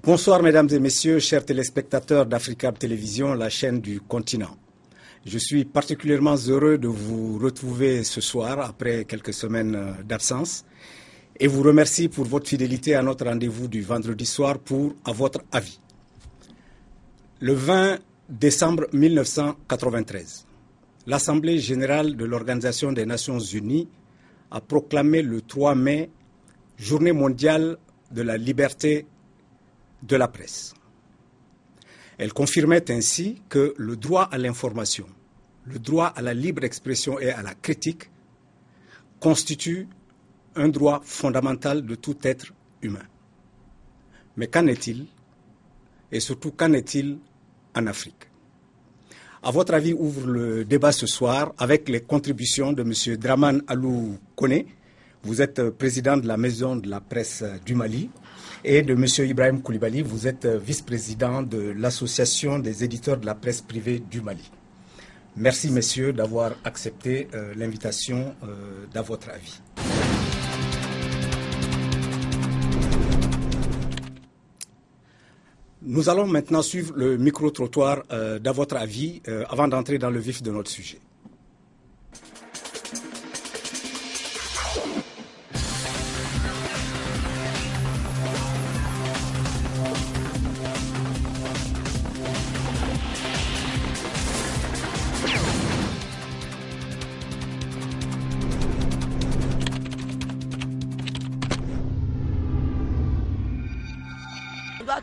Bonsoir mesdames et messieurs, chers téléspectateurs d'Africa Télévision, la chaîne du continent. Je suis particulièrement heureux de vous retrouver ce soir après quelques semaines d'absence et vous remercie pour votre fidélité à notre rendez-vous du vendredi soir pour À votre avis. Le 20 décembre 1993, l'Assemblée générale de l'Organisation des Nations Unies a proclamé le 3 mai Journée mondiale de la liberté de la presse. Elle confirmait ainsi que le droit à l'information, le droit à la libre expression et à la critique constitue un droit fondamental de tout être humain. Mais qu'en est-il? Et surtout, qu'en est-il en Afrique? À votre avis, ouvre le débat ce soir avec les contributions de M. Draman Alou Kone. Vous êtes président de la Maison de la Presse du Mali, et de M. Ibrahim Koulibaly, vous êtes vice-président de l'Association des éditeurs de la presse privée du Mali. Merci, messieurs, d'avoir accepté l'invitation d'À votre avis. Nous allons maintenant suivre le micro-trottoir d'À votre avis avant d'entrer dans le vif de notre sujet.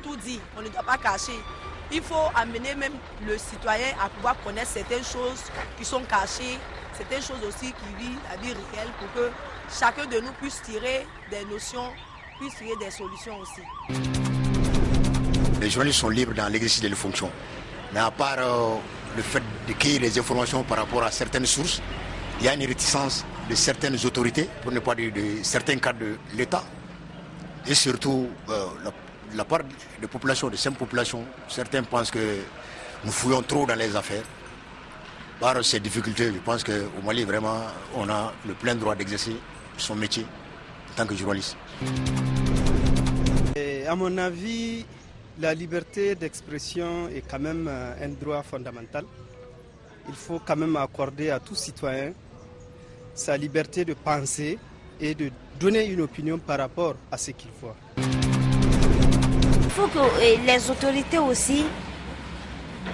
Tout dit, on ne doit pas cacher. Il faut amener même le citoyen à pouvoir connaître certaines choses qui sont cachées, certaines choses aussi qui vivent la vie réelle pour que chacun de nous puisse tirer des notions, puisse tirer des solutions aussi. Les journalistes sont libres dans l'exercice de leurs fonctions. Mais à part le fait de cueillir des informations par rapport à certaines sources, il y a une réticence de certaines autorités, pour ne pas dire de certains cadres de l'État, et surtout la part de population, de cette population, certains pensent que nous fouillons trop dans les affaires. Par ces difficultés, je pense qu'au Mali, vraiment, on a le plein droit d'exercer son métier en tant que journaliste. Et à mon avis, la liberté d'expression est quand même un droit fondamental. Il faut quand même accorder à tout citoyen sa liberté de penser et de donner une opinion par rapport à ce qu'il voit. Il faut que les autorités aussi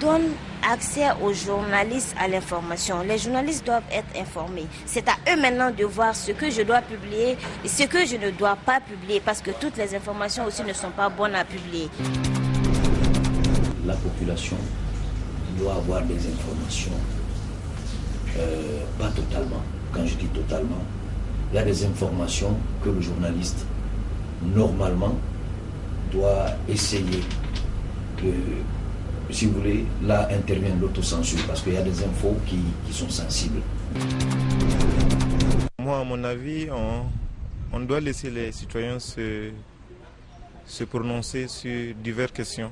donnent accès aux journalistes à l'information. Les journalistes doivent être informés. C'est à eux maintenant de voir ce que je dois publier et ce que je ne dois pas publier, parce que toutes les informations aussi ne sont pas bonnes à publier. La population doit avoir des informations, pas totalement. Quand je dis totalement, il y a des informations que le journaliste, normalement, doit essayer de, si vous voulez, là intervient l'autocensure, parce qu'il y a des infos qui sont sensibles. Moi, à mon avis, on doit laisser les citoyens se prononcer sur diverses questions.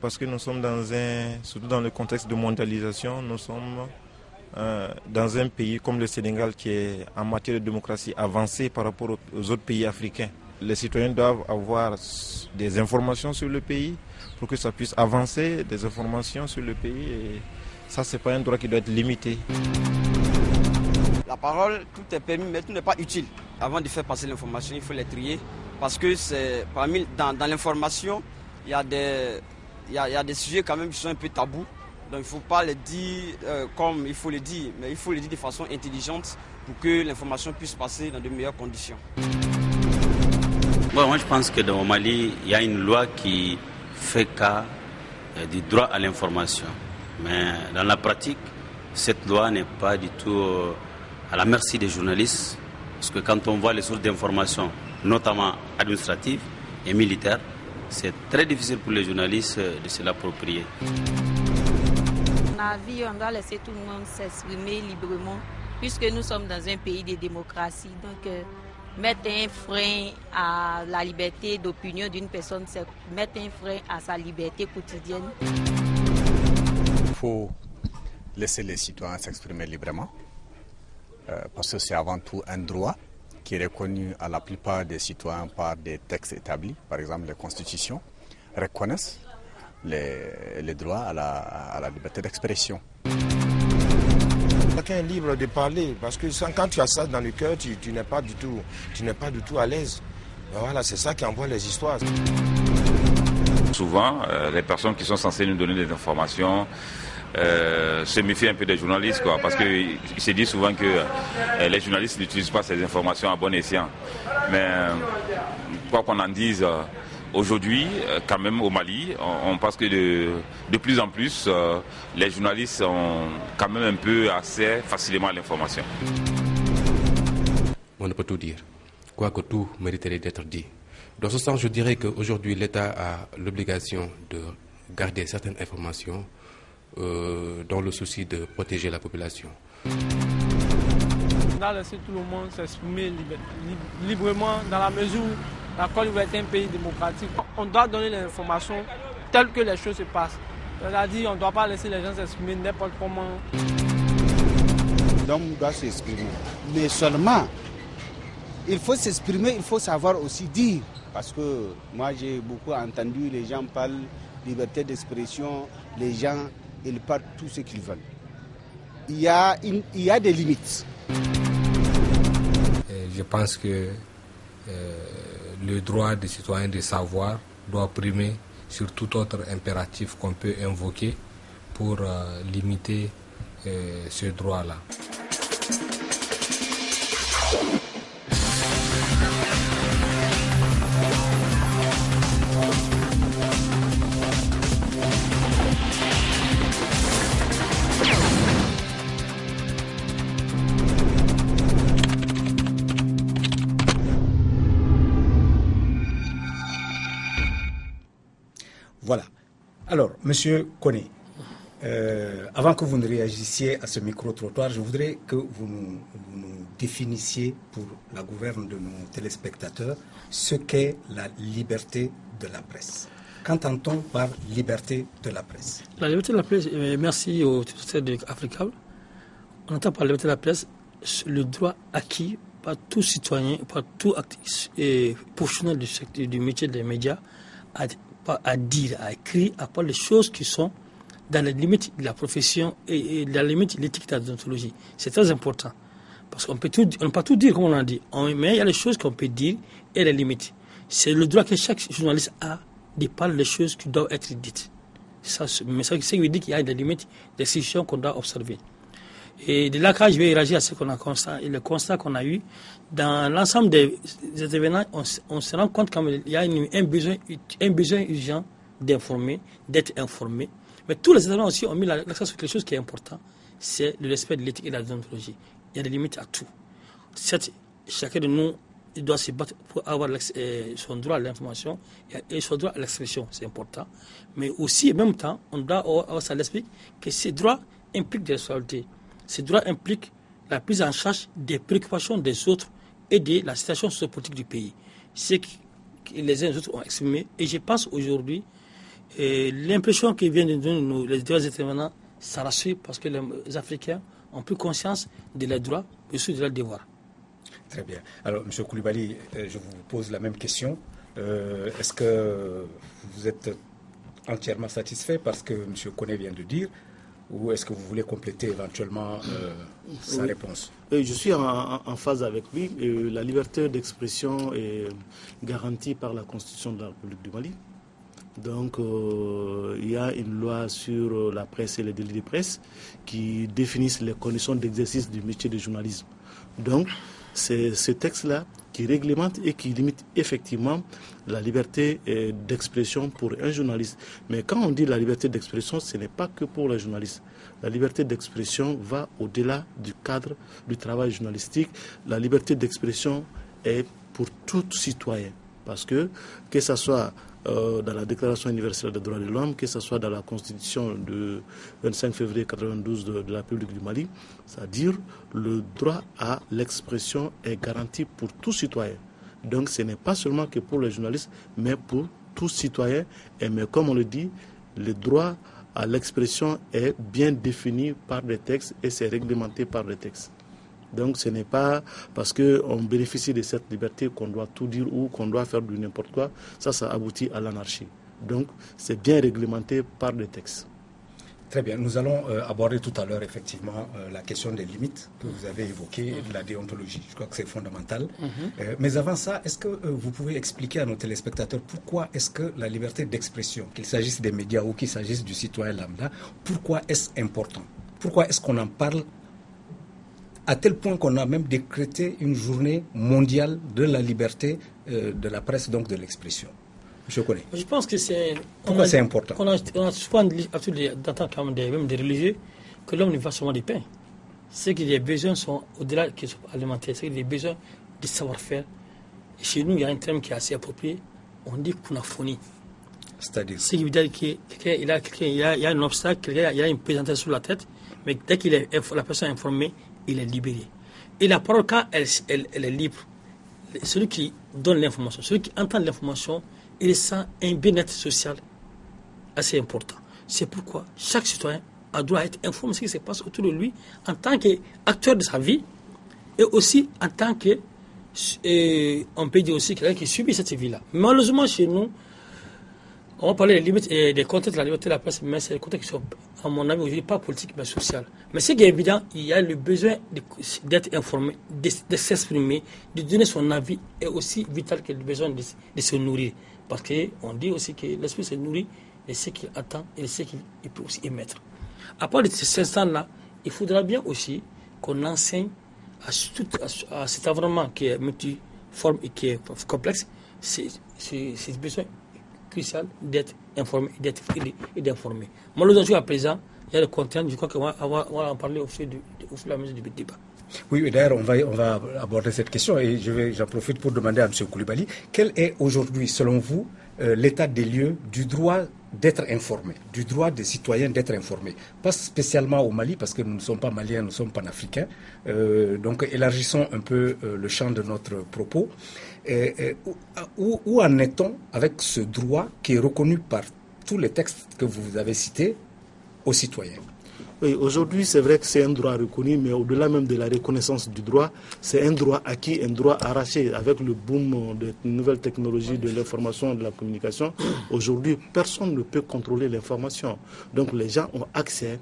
Parce que nous sommes surtout dans le contexte de mondialisation, nous sommes dans un pays comme le Sénégal qui est en matière de démocratie avancée par rapport aux autres pays africains. Les citoyens doivent avoir des informations sur le pays pour que ça puisse avancer, des informations sur le pays. Et ça, ce n'est pas un droit qui doit être limité. La parole, tout est permis, mais tout n'est pas utile. Avant de faire passer l'information, il faut les trier. Parce que dans l'information, il y a des sujets quand même qui sont un peu tabous. Donc il ne faut pas les dire comme il faut les dire, mais il faut les dire de façon intelligente pour que l'information puisse passer dans de meilleures conditions. Bon, moi je pense que dans le Mali, il y a une loi qui fait cas du droit à l'information. Mais dans la pratique, cette loi n'est pas du tout à la merci des journalistes. Parce que quand on voit les sources d'information, notamment administratives et militaires, c'est très difficile pour les journalistes de se l'approprier. À mon avis, on doit laisser tout le monde s'exprimer librement, puisque nous sommes dans un pays de démocratie. Donc, mettre un frein à la liberté d'opinion d'une personne, c'est mettre un frein à sa liberté quotidienne. Il faut laisser les citoyens s'exprimer librement, parce que c'est avant tout un droit qui est reconnu à la plupart des citoyens par des textes établis, par exemple les constitutions. reconnaissent les droits à la liberté d'expression. Chacun est libre de parler parce que quand tu as ça dans le cœur, tu n'es pas du tout à l'aise. Voilà, c'est ça qui envoie les histoires. Souvent, les personnes qui sont censées nous donner des informations se méfient un peu des journalistes, parce qu'il se dit souvent que les journalistes n'utilisent pas ces informations à bon escient. Mais quoi qu'on en dise, aujourd'hui, quand même au Mali, on pense que de plus en plus, les journalistes ont quand même un peu accès facilement à l'information. On ne peut tout dire, quoique tout mériterait d'être dit. Dans ce sens, je dirais qu'aujourd'hui, l'État a l'obligation de garder certaines informations dans le souci de protéger la population. On a laissé tout le monde s'exprimer librement dans la mesure où la Côte d'Ivoire est un pays démocratique. On doit donner les informations telles que les choses se passent. C'est-à-dire qu'on ne doit pas laisser les gens s'exprimer n'importe comment. L'homme doit s'exprimer. Mais seulement, il faut s'exprimer, il faut savoir aussi dire. Parce que moi j'ai beaucoup entendu, les gens parlent liberté d'expression, les gens ils parlent tout ce qu'ils veulent. Il y a des limites. Je pense que le droit des citoyens de savoir doit primer sur tout autre impératif qu'on peut invoquer pour limiter ce droit-là. Voilà. Alors, Monsieur Koné, avant que vous ne réagissiez à ce micro-trottoir, je voudrais que vous nous définissiez pour la gouverne de nos téléspectateurs ce qu'est la liberté de la presse. Qu'entend-on par liberté de la presse? La liberté de la presse, merci au Société de Africa. On entend par la liberté de la presse le droit acquis par tout citoyen, par tout professionnel du métier des médias à dire, à écrire, à parler des choses qui sont dans les limites de la profession et dans les limites de l'éthique de la déontologie. C'est très important. Parce qu'on ne peut pas tout dire, comme on l'a dit. Mais il y a des choses qu'on peut dire et les limites. C'est le droit que chaque journaliste a de parler des choses qui doivent être dites. Mais ça veut dire qu'il y a des limites d'exception qu'on doit observer. Et de là, quand je vais réagir à ce qu'on a constaté, et le constat qu'on a eu, dans l'ensemble des événements, on se rend compte qu'il y a un besoin urgent d'informer, d'être informé. Mais tous les événements aussi ont mis l'accent sur quelque chose qui est important, c'est le respect de l'éthique et de la déontologie. Il y a des limites à tout. Certes, chacun de nous doit se battre pour avoir son droit à l'information et son droit à l'expression, c'est important. Mais aussi, en même temps, on doit avoir ça à l'esprit que ces droits impliquent des responsabilités. Ces droits impliquent la prise en charge des préoccupations des autres et de la situation sociopolitique du pays. C'est que les uns et les autres ont exprimé. Et je pense aujourd'hui, l'impression qui vient de nous, les deux intervenants, ça rassure parce que les Africains ont pris conscience de leurs droits et aussi de leurs devoirs. Très bien. Alors, M. Koulibaly, je vous pose la même question. Est-ce que vous êtes entièrement satisfait par ce que M. Koné vient de dire, ou est-ce que vous voulez compléter éventuellement sa réponse? Je suis en phase avec lui. La liberté d'expression est garantie par la Constitution de la République du Mali. Donc, il y a une loi sur la presse et les délits de presse qui définissent les conditions d'exercice du métier de journalisme. Donc, c'est ce texte-là qui réglemente et qui limite effectivement la liberté d'expression pour un journaliste. Mais quand on dit la liberté d'expression, ce n'est pas que pour les journalistes. La liberté d'expression va au-delà du cadre du travail journalistique. La liberté d'expression est pour tout citoyen. Parce que ce soit dans la Déclaration universelle des droits de l'homme, que ce soit dans la Constitution du 25 février 1992 de la République du Mali, c'est-à-dire le droit à l'expression est garanti pour tout citoyen. Donc ce n'est pas seulement que pour les journalistes, mais pour tout citoyen. Mais comme on le dit, le droit à l'expression est bien défini par des textes et c'est réglementé par des textes. Donc ce n'est pas parce qu'on bénéficie de cette liberté qu'on doit tout dire ou qu'on doit faire du n'importe quoi. Ça aboutit à l'anarchie. Donc, c'est bien réglementé par des textes. Très bien. Nous allons aborder tout à l'heure, effectivement, la question des limites que vous avez évoquées et de la déontologie. Je crois que c'est fondamental. Mais avant ça, est-ce que vous pouvez expliquer à nos téléspectateurs pourquoi est-ce que la liberté d'expression, qu'il s'agisse des médias ou qu'il s'agisse du citoyen lambda, pourquoi est-ce important? Pourquoi est-ce qu'on en parle à tel point qu'on a même décrété une journée mondiale de la liberté de la presse, donc de l'expression? Je connais. Je pense que c'est... Pourquoi c'est important? On a souvent d'entendre quand même des religieux que l'homme ne va seulement du pain. C'est que les besoins sont au-delà qu'ils sont alimentaires, c'est que les besoins de savoir-faire. Et chez nous, il y a un terme qui est assez approprié, on dit kunaphonie. C'est-à-dire? C'est qui veut dire qu'il y a un obstacle, il y a une présentation sur la tête, mais dès qu'il est la personne est informée, il est libéré. Et la parole, quand elle est libre, celui qui donne l'information, celui qui entend l'information, il sent un bien-être social assez important. C'est pourquoi chaque citoyen doit être informé de ce qui se passe autour de lui en tant qu'acteur de sa vie et aussi en tant que, on peut dire aussi, quelqu'un qui subit cette vie-là. Malheureusement, chez nous, on va parler des limites et des contextes de la liberté de la presse, mais c'est des contextes qui sont, à mon avis, aujourd'hui pas politiques, mais sociaux. Mais ce qui est évident, il y a le besoin d'être informé, de s'exprimer, de donner son avis, est aussi vital que le besoin de se nourrir. Parce qu'on dit aussi que l'esprit se nourrit de ce qu'il attend et de ce qu'il peut aussi émettre. À part de ces instants-là, il faudra bien aussi qu'on enseigne à cet environnement qui est multiforme et qui est complexe, c'est besoin crucial d'être informé et d'informer. Malheureusement, à présent, il y a le contraintes, je crois qu'on va en parler au fur et à mesure du débat. Oui, d'ailleurs, on va aborder cette question et j'en profite pour demander à M. Koulibaly, quel est aujourd'hui, selon vous, l'état des lieux du droit d'être informé, du droit des citoyens d'être informés? Pas spécialement au Mali, parce que nous ne sommes pas maliens, nous sommes panafricains. Donc, élargissons un peu le champ de notre propos. Où en est-on avec ce droit qui est reconnu par tous les textes que vous avez cités aux citoyens? Oui, aujourd'hui, c'est vrai que c'est un droit reconnu, mais au-delà même de la reconnaissance du droit, c'est un droit acquis, un droit arraché. Avec le boom des nouvelles technologies de l'information et de la communication, aujourd'hui, personne ne peut contrôler l'information. Donc les gens ont accès,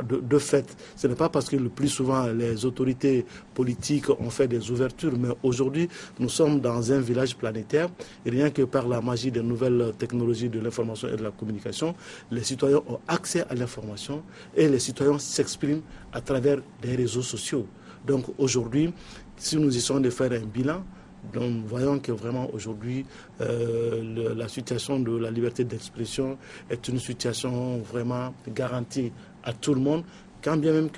de fait. Ce n'est pas parce que le plus souvent les autorités politiques ont fait des ouvertures, mais aujourd'hui nous sommes dans un village planétaire et rien que par la magie des nouvelles technologies de l'information et de la communication, les citoyens ont accès à l'information et les citoyens s'expriment à travers des réseaux sociaux. Donc aujourd'hui, si nous essayons de faire un bilan, donc voyons que vraiment aujourd'hui la situation de la liberté d'expression est une situation vraiment garantie à tout le monde, quand bien même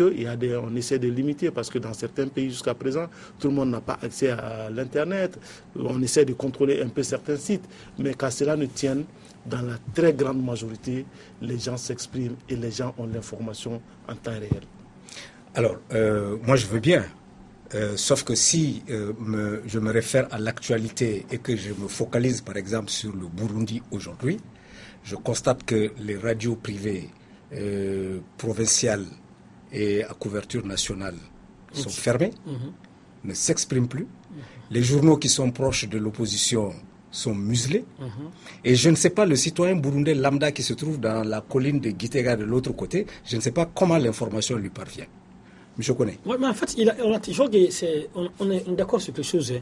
on essaie de limiter, parce que dans certains pays jusqu'à présent, tout le monde n'a pas accès à l'Internet, on essaie de contrôler un peu certains sites, mais qu'à cela ne tienne, dans la très grande majorité, les gens s'expriment et les gens ont l'information en temps réel. Alors, moi je veux bien, sauf que si je me réfère à l'actualité et que je me focalise par exemple sur le Burundi aujourd'hui, je constate que les radios privées provinciales et à couverture nationale sont fermées, ne s'expriment plus. Les journaux qui sont proches de l'opposition sont muselés. Et je ne sais pas, le citoyen burundais lambda qui se trouve dans la colline de Gitega de l'autre côté, je ne sais pas comment l'information lui parvient. Je connais. Oui, mais en fait, je crois qu'on est d'accord sur quelque chose.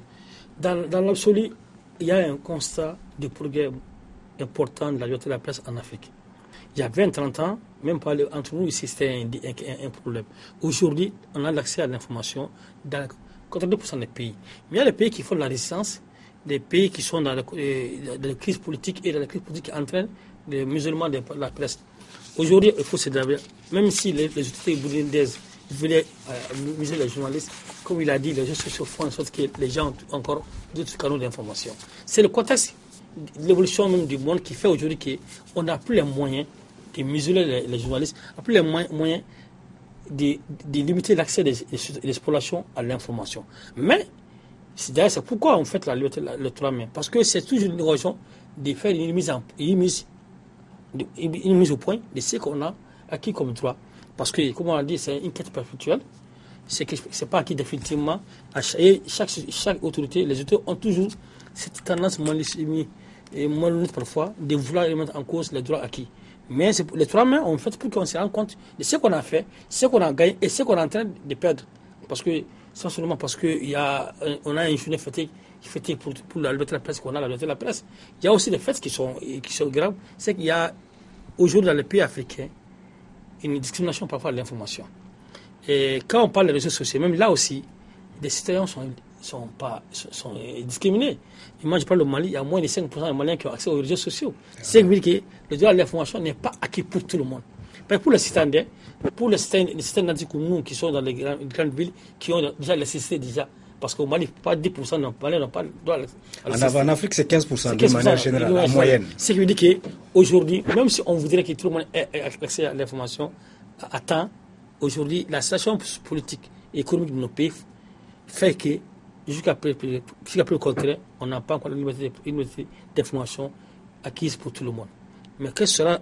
Dans l'absolu, il y a un constat de progrès important de la liberté de la presse en Afrique. Il y a 20-30 ans, même pas entre nous ici, c'était un problème. Aujourd'hui, on a l'accès à l'information dans 82% des pays. Mais il y a les pays qui font de la résistance, des pays qui sont dans la crise politique et dans la crise politique qui entraîne le musulman de la presse. Aujourd'hui, il faut se dire, même si les autorités burundaises voulaient museler les journalistes, comme il a dit, les réseaux sociaux font en sorte que les gens ont encore d'autres canaux d'information. C'est le contexte de l'évolution même du monde qui fait aujourd'hui qu'on n'a plus les moyens de museler les journalistes, on n'a plus les moyens de limiter l'accès des explorations à l'information. Mais, c'est pourquoi on fait la liberté le 3 mai. Parce que c'est toujours une raison de faire une mise au point de ce qu'on a acquis comme droit. Parce que, comme on l'a dit, c'est une quête perpétuelle. C'est pas acquis définitivement. Chaque autorité, les autorités ont toujours cette tendance et malhonnête parfois, de vouloir remettre en cause les droits acquis. Mais les 3 mois, on fait pour qu'on se rende compte de ce qu'on a fait, ce qu'on a gagné et ce qu'on est en train de perdre. Parce que, sans seulement parce qu'on a une journée fêtée pour la liberté de la presse, qu'on a la liberté de la presse. Il y a aussi des faits qui sont graves. C'est qu'il y a aujourd'hui dans les pays africains une discrimination par rapport à l'information. Et quand on parle des réseaux sociaux, même là aussi, les citoyens sont discriminés. Et moi, je parle au Mali, il y a moins de 5% des Maliens qui ont accès aux réseaux sociaux. C'est dire que le droit à l'information n'est pas acquis pour tout le monde. Mais pour les citoyens, comme nous qui sont dans les grandes villes, qui ont déjà l'électricité déjà. Parce qu'au Mali, pas 10% des Maliens n'ont pas le droit à l'électricité. En Afrique, c'est 15% de manière générale, en moyenne. Ce qui veut dire qu'aujourd'hui, même si on voudrait que tout le monde ait accès à l'information à temps, aujourd'hui, la situation politique et économique de nos pays fait que, jusqu'à peu le contraire, on n'a pas encore la liberté d'information acquise pour tout le monde. Mais quelle sera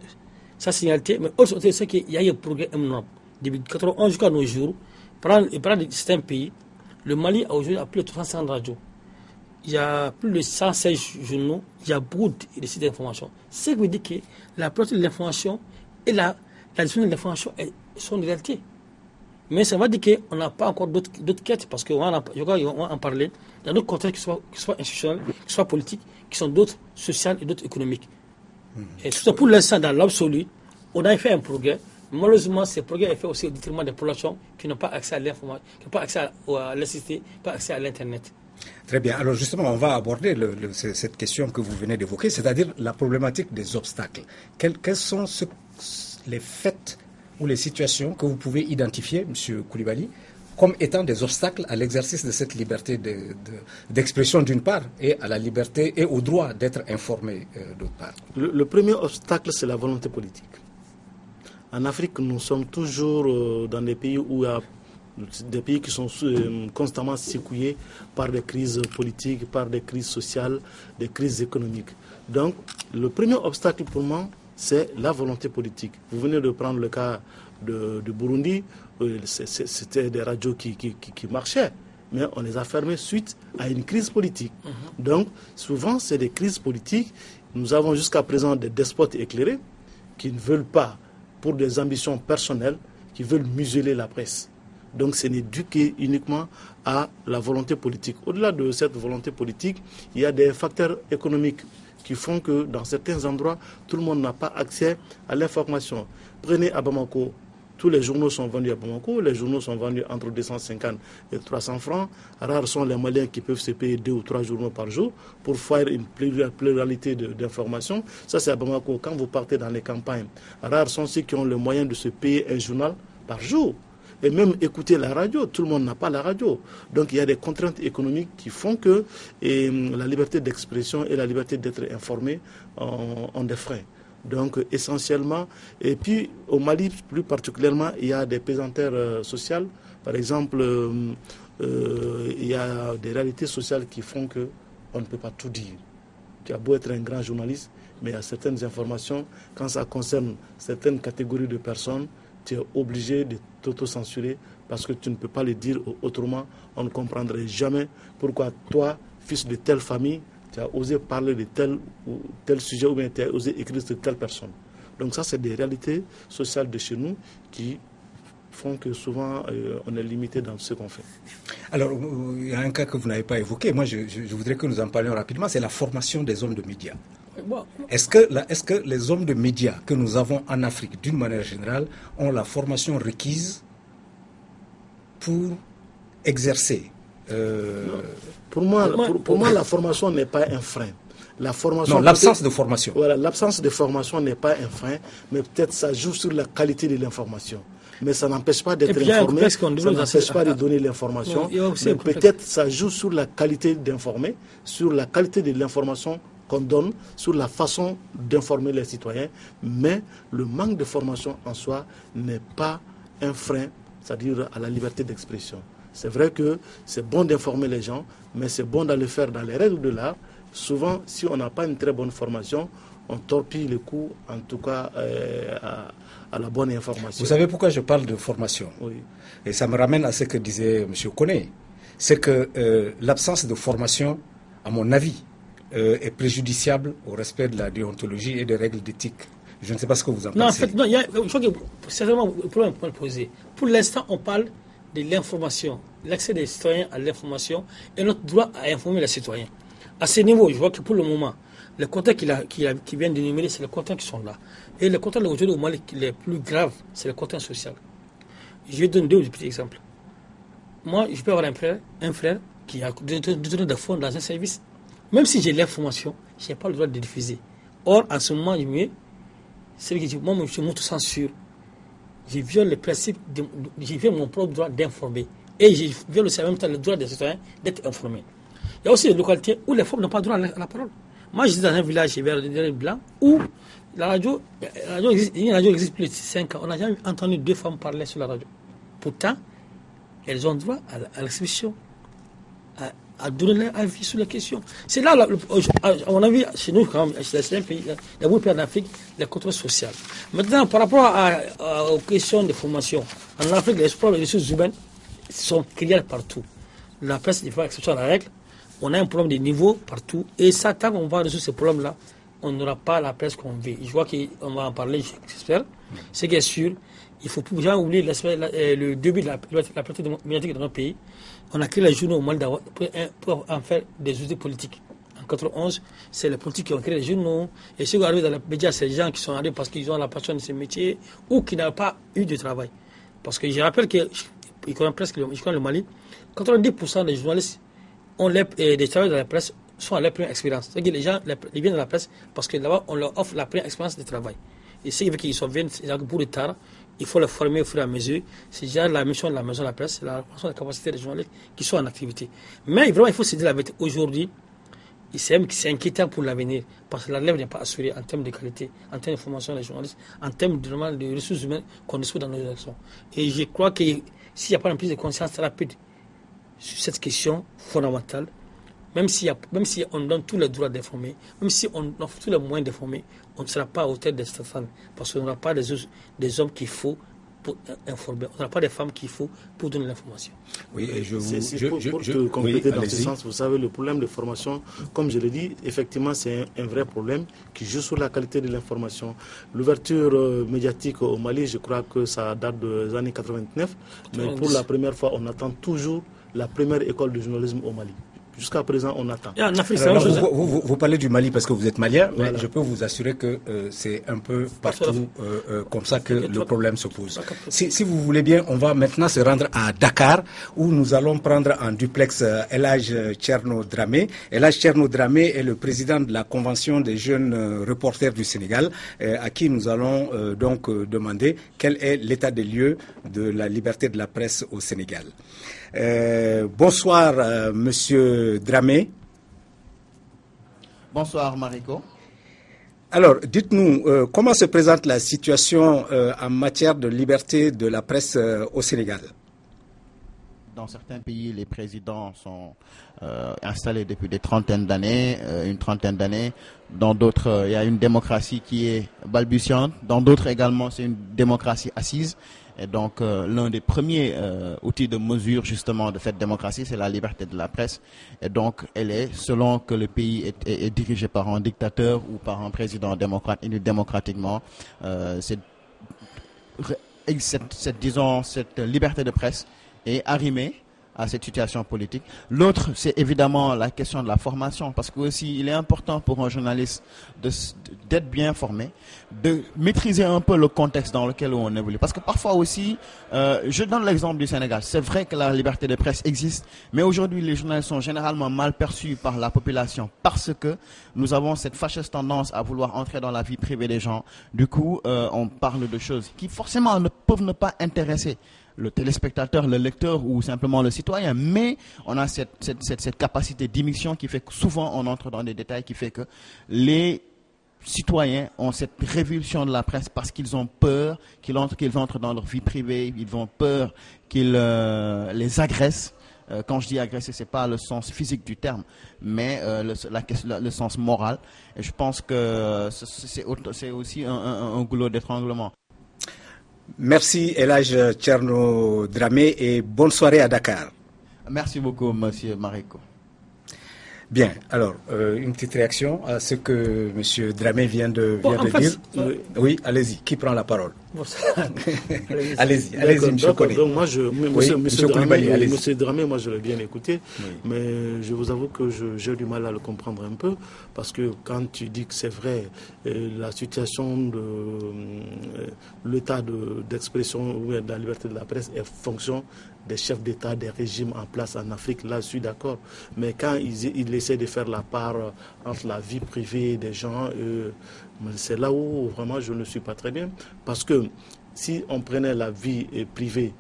sa signalité? Mais aujourd'hui, c'est qu'il y a eu un progrès énorme. Depuis 1991 jusqu'à nos jours, prendre certains pays, le Mali a aujourd'hui plus de 350 radios. Il y a plus de 116 journaux, il y a beaucoup de sites d'information. Ce qui veut dire que la plupart de l'information et la diffusion de l'information sont une réalité. Mais ça veut dire qu'on n'a pas encore d'autres quêtes, parce qu'on va en parler dans d'autres contextes qui soient institutionnels, qui soient politiques, qui sont d'autres sociaux et d'autres économiques. Et tout ça, pour l'instant, dans l'absolu, on a fait un progrès. Malheureusement, ce progrès est fait aussi au détriment des populations qui n'ont pas accès à l'information, qui n'ont pas accès à l'électricité, pas accès à l'Internet. Très bien. Alors justement, on va aborder cette question que vous venez d'évoquer, c'est-à-dire la problématique des obstacles. Quels sont les faits ou les situations que vous pouvez identifier, M. Koulibaly, comme étant des obstacles à l'exercice de cette liberté d'expression d'une part et à la liberté et au droit d'être informé d'autre part? Le premier obstacle, c'est la volonté politique. En Afrique, nous sommes toujours dans des pays où il y a des pays qui sont constamment secoués par des crises politiques, par des crises sociales, des crises économiques. Donc, le premier obstacle pour moi, c'est la volonté politique. Vous venez de prendre le cas de Burundi, c'était des radios qui marchaient, mais on les a fermées suite à une crise politique. Donc, souvent, c'est des crises politiques. Nous avons jusqu'à présent des despotes éclairés qui ne veulent pas, pour des ambitions personnelles, qui veulent museler la presse. Donc ce n'est dû uniquement à la volonté politique. Au-delà de cette volonté politique, il y a des facteurs économiques qui font que dans certains endroits, tout le monde n'a pas accès à l'information. Prenez à Bamako, tous les journaux sont vendus à Bamako, les journaux sont vendus entre 250 et 300 francs. Rares sont les Maliens qui peuvent se payer 2 ou 3 journaux par jour pour faire une pluralité d'informations. Ça, c'est à Bamako. Quand vous partez dans les campagnes, rares sont ceux qui ont le moyen de se payer un journal par jour. Et même écouter la radio, tout le monde n'a pas la radio. Donc il y a des contraintes économiques qui font que la liberté d'expression et la liberté d'être informé ont des freins. Donc essentiellement, et puis au Mali plus particulièrement, il y a des pesanteurs sociales. Par exemple, il y a des réalités sociales qui font qu'on ne peut pas tout dire. Tu as beau être un grand journaliste, mais il y a certaines informations, quand ça concerne certaines catégories de personnes, tu es obligé de t'auto-censurer parce que tu ne peux pas le dire autrement. On ne comprendrait jamais pourquoi toi, fils de telle famille, tu as osé parler de tel sujet ou bien tu as osé écrire de telle personne. Donc ça, c'est des réalités sociales de chez nous qui font que souvent on est limité dans ce qu'on fait. Alors, il y a un cas que vous n'avez pas évoqué. Moi, je voudrais que nous en parlions rapidement. C'est la formation des hommes de médias. Est-ce que les hommes de médias que nous avons en Afrique, d'une manière générale, ont la formation requise pour exercer Pour moi, la formation n'est pas un frein. L'absence de formation. Voilà, l'absence de formation n'est pas un frein, mais peut-être ça joue sur la qualité de l'information. Mais ça n'empêche pas d'être informé, ça n'empêche pas de donner l'information. Mais peut-être ça joue sur la qualité d'informer, sur la qualité de l'information qu'on donne, sur la façon d'informer les citoyens. Mais le manque de formation en soi n'est pas un frein, c'est-à-dire à la liberté d'expression. C'est vrai que c'est bon d'informer les gens, mais c'est bon d'aller faire dans les règles de l'art. Souvent, si on n'a pas une très bonne formation, on torpille le coup, en tout cas, à la bonne information. Vous savez pourquoi je parle de formation? Oui. Et ça me ramène à ce que disait M. Koné. C'est que l'absence de formation, à mon avis, est préjudiciable au respect de la déontologie et des règles d'éthique. Je ne sais pas ce que vous en pensez. Non, en fait, non, je crois que c'est vraiment le problème qu'on peut poser. Pour l'instant, on parle de l'information, l'accès des citoyens à l'information et notre droit à informer les citoyens. À ce niveau, je vois que pour le moment, les comptes qui viennent d'énumérer, c'est les comptes qui sont là. Et les comptes aujourd'hui au Mali, les plus graves, c'est les comptes sociaux. Je vais donner 2 petits exemples. Moi, je peux avoir un frère qui a donné des fonds dans un service. Même si j'ai l'information, je n'ai pas le droit de diffuser. Or, en ce moment, c'est que moi, je suis m'auto-censure. Je viole le principe, je viole mon propre droit d'informer. Et je viole aussi en même temps le droit des citoyens d'être informés. Il y a aussi des localités où les femmes n'ont pas droit à la parole. Moi, j'étais dans un village vers le blanc où la radio existe plus de 5 ans. On n'a jamais entendu 2 femmes parler sur la radio. Pourtant, elles ont droit à l'expression, à donner leur avis sur la question. C'est là, à mon avis, chez nous, c'est un pays, il y a beaucoup de pays en Afrique, les contrôles sociaux. Maintenant, par rapport aux questions de formation, en Afrique, les problèmes des ressources humaines sont criants partout. La presse, il faut exception à la règle. On a un problème de niveau partout. Et ça, tant qu'on va résoudre ces problèmes-là, on n'aura pas la presse qu'on veut. Je vois qu'on va en parler, j'espère. Ce qui est sûr, il ne faut plus jamais oublier le début de la pratique médiatique dans notre pays. On a créé les journaux au Mali pour en faire des outils politiques. En 1991, c'est les politiques qui ont créé les journaux. Et ceux qui arrivent dans les médias, c'est les gens qui sont arrivés parce qu'ils ont la passion de ce métier ou qui n'ont pas eu de travail. Parce que je rappelle que, je connais presque le Mali, 90% des journalistes des travailleurs de la presse sont à leur première expérience. C'est-à-dire que les gens ils viennent de la presse parce que là-bas, on leur offre la première expérience de travail. Et ce qui veut qu'ils viennent pour le tard, il faut les former au fur et à mesure. C'est déjà la mission de la maison de la presse, la formation de la capacité des journalistes qui sont en activité. Mais vraiment, il faut se dire la vérité. Aujourd'hui, c'est inquiétant pour l'avenir parce que la lèvre n'est pas assurée en termes de qualité, en termes de formation des journalistes, en termes de ressources humaines qu'on dispose dans nos élections. Et je crois que s'il n'y a pas une prise de conscience rapide sur cette question fondamentale, même si on donne tous les droits d'informer, même si on offre tous les moyens d'informer, on ne sera pas à hauteur des femmes, parce qu'on n'aura pas des hommes qu'il faut pour informer, on n'aura pas des femmes qu'il faut pour donner l'information. Oui, et pour te compléter dans ce sens, vous savez, le problème de formation, comme je l'ai dit, effectivement, c'est un vrai problème qui joue sur la qualité de l'information. L'ouverture médiatique au Mali, je crois que ça date des années 89, mais pour la première fois, on attend toujours la première école de journalisme au Mali. Jusqu'à présent, on attend. Vous parlez du Mali parce que vous êtes malien, mais je peux vous assurer que c'est un peu partout comme ça que le problème se pose. Si vous voulez bien, on va maintenant se rendre à Dakar, où nous allons prendre en duplex Elhadj Thierno Dramé. Elhadj Thierno Dramé est le président de la Convention des jeunes reporters du Sénégal, à qui nous allons donc demander quel est l'état des lieux de la liberté de la presse au Sénégal. Bonsoir, Monsieur Dramé. Bonsoir, Mariko. Alors, dites-nous, comment se présente la situation en matière de liberté de la presse au Sénégal? Dans certains pays, les présidents sont installés depuis une trentaine d'années. Dans d'autres, il y a une démocratie qui est balbutiante. Dans d'autres également, c'est une démocratie assise. Et donc, l'un des premiers outils de mesure justement de cette démocratie, c'est la liberté de la presse. Et donc, elle est, selon que le pays est dirigé par un dictateur ou par un président démocrate élu démocratiquement, cette liberté de presse est arrimée à cette situation politique. L'autre, c'est évidemment la question de la formation, parce que aussi il est important pour un journaliste d'être bien formé, de maîtriser un peu le contexte dans lequel on évolue. Parce que parfois aussi, je donne l'exemple du Sénégal, c'est vrai que la liberté de presse existe, mais aujourd'hui les journalistes sont généralement mal perçus par la population parce que nous avons cette fâcheuse tendance à vouloir entrer dans la vie privée des gens. Du coup, on parle de choses qui forcément ne peuvent ne pas intéresser le téléspectateur, le lecteur ou simplement le citoyen, mais on a cette capacité d'immixtion qui fait que souvent on entre dans des détails qui fait que les citoyens ont cette révulsion de la presse parce qu'ils ont peur qu'ils entrent dans leur vie privée, ils ont peur qu'ils les agressent. Quand je dis agresser, c'est pas le sens physique du terme, mais le sens moral. Et je pense que c'est aussi un goulot d'étranglement. Merci Elhadj Thierno Dramé et bonne soirée à Dakar. Merci beaucoup, Monsieur Mariko. Bien, alors, une petite réaction à ce que M. Dramé vient de dire. Oui, allez-y, qui prend la parole? Allez-y, M. Koné. Donc moi, M. Dramé, moi je l'ai bien écouté, mais je vous avoue que j'ai du mal à le comprendre un peu, parce que quand tu dis que c'est vrai, la situation de l'état d'expression ou de la liberté de la presse est fonction des chefs d'État, des régimes en place en Afrique, là je suis d'accord. Mais quand ils essaient de faire la part entre la vie privée des gens, c'est là où vraiment je ne suis pas très bien. Parce que si on prenait la vie privée,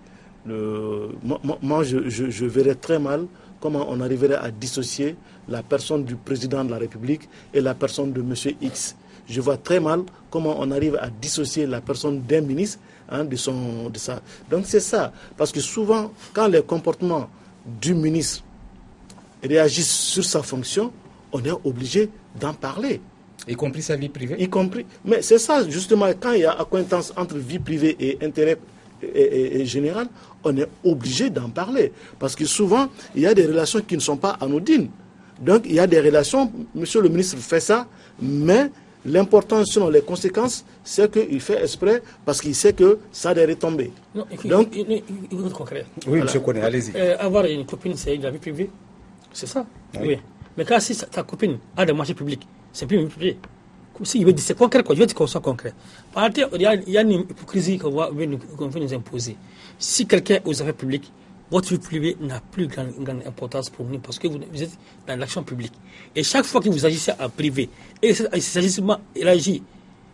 moi je verrais très mal comment on arriverait à dissocier la personne du président de la République et la personne de M. X. Je vois très mal comment on arrive à dissocier la personne d'un ministre de ça. Donc c'est ça. Parce que souvent, quand les comportements du ministre réagissent sur sa fonction, on est obligé d'en parler. Y compris sa vie privée? Y compris. Mais c'est ça, justement, quand il y a accointance entre vie privée et intérêt et général, on est obligé d'en parler. Parce que souvent, il y a des relations qui ne sont pas anodines. Donc, il y a des relations, monsieur le ministre fait ça, mais l'important, selon les conséquences, c'est qu'il fait exprès parce qu'il sait que ça a des retombées. Non, donc, concret. Oui, voilà. M. Koné, allez-y. Avoir une copine, c'est de la vie privée. C'est ça. Oui. Mais quand si ta copine a des marchés publics, c'est plus privé. Si c'est concret, quoi. Je veux dire qu'on soit concret. Par exemple, il y a une hypocrisie qu'on veut nous imposer. Si quelqu'un est aux affaires publiques, votre vie privée n'a plus grande importance pour nous parce que vous êtes dans l'action publique. Et chaque fois que vous agissez en privé et cet agissement agit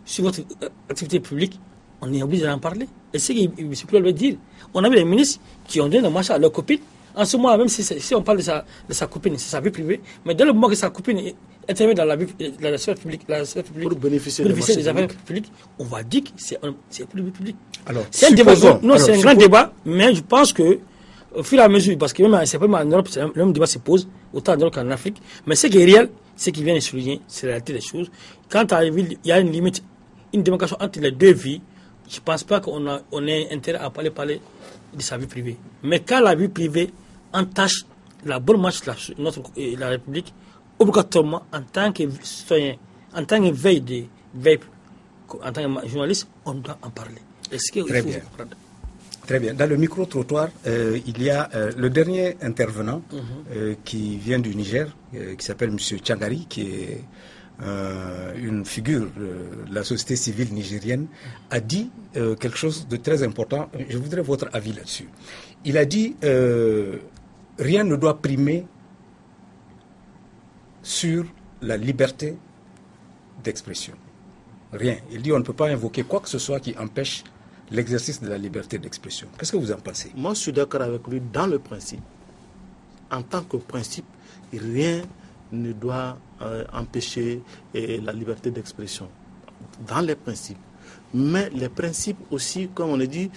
sur votre activité publique, on est obligé d'en parler. Et c'est ce que M. Poulot veut dire. On a vu des ministres qui ont donné un marché à leur copine. En ce moment, même si on parle de sa copine, c'est sa vie privée, mais dès le moment que sa copine intervient dans la sphère publique, pour bénéficier des affaires publiques, on va dire que c'est plus vie publique. Alors, c'est un débat. Non, c'est un grand débat, mais je pense que au fur et à mesure, parce que même c'est pas en Europe, le même débat se pose, autant en Europe qu'en Afrique, mais ce qui est réel, ce qui vient de souligner, c'est la réalité des choses. Quand il y a une limite, une démarcation entre les deux vies, je ne pense pas qu'on ait intérêt à parler de sa vie privée. Mais quand la vie privée entache la bonne marche de la République, obligatoirement, en tant que citoyen, en tant que veille, en tant que journaliste, on doit en parler. Est-ce qu'il faut comprendre? Très bien. Dans le micro-trottoir, il y a le dernier intervenant qui vient du Niger, qui s'appelle M. Tchangari, qui est une figure de la société civile nigérienne, a dit quelque chose de très important. Je voudrais votre avis là-dessus. Il a dit rien ne doit primer sur la liberté d'expression. Rien. Il dit on ne peut pas invoquer quoi que ce soit qui empêche l'exercice de la liberté d'expression. Qu'est-ce que vous en pensez? Moi, je suis d'accord avec lui dans le principe. En tant que principe, rien ne doit empêcher la liberté d'expression. Dans les principes. Mais les principes aussi, comme on a dit,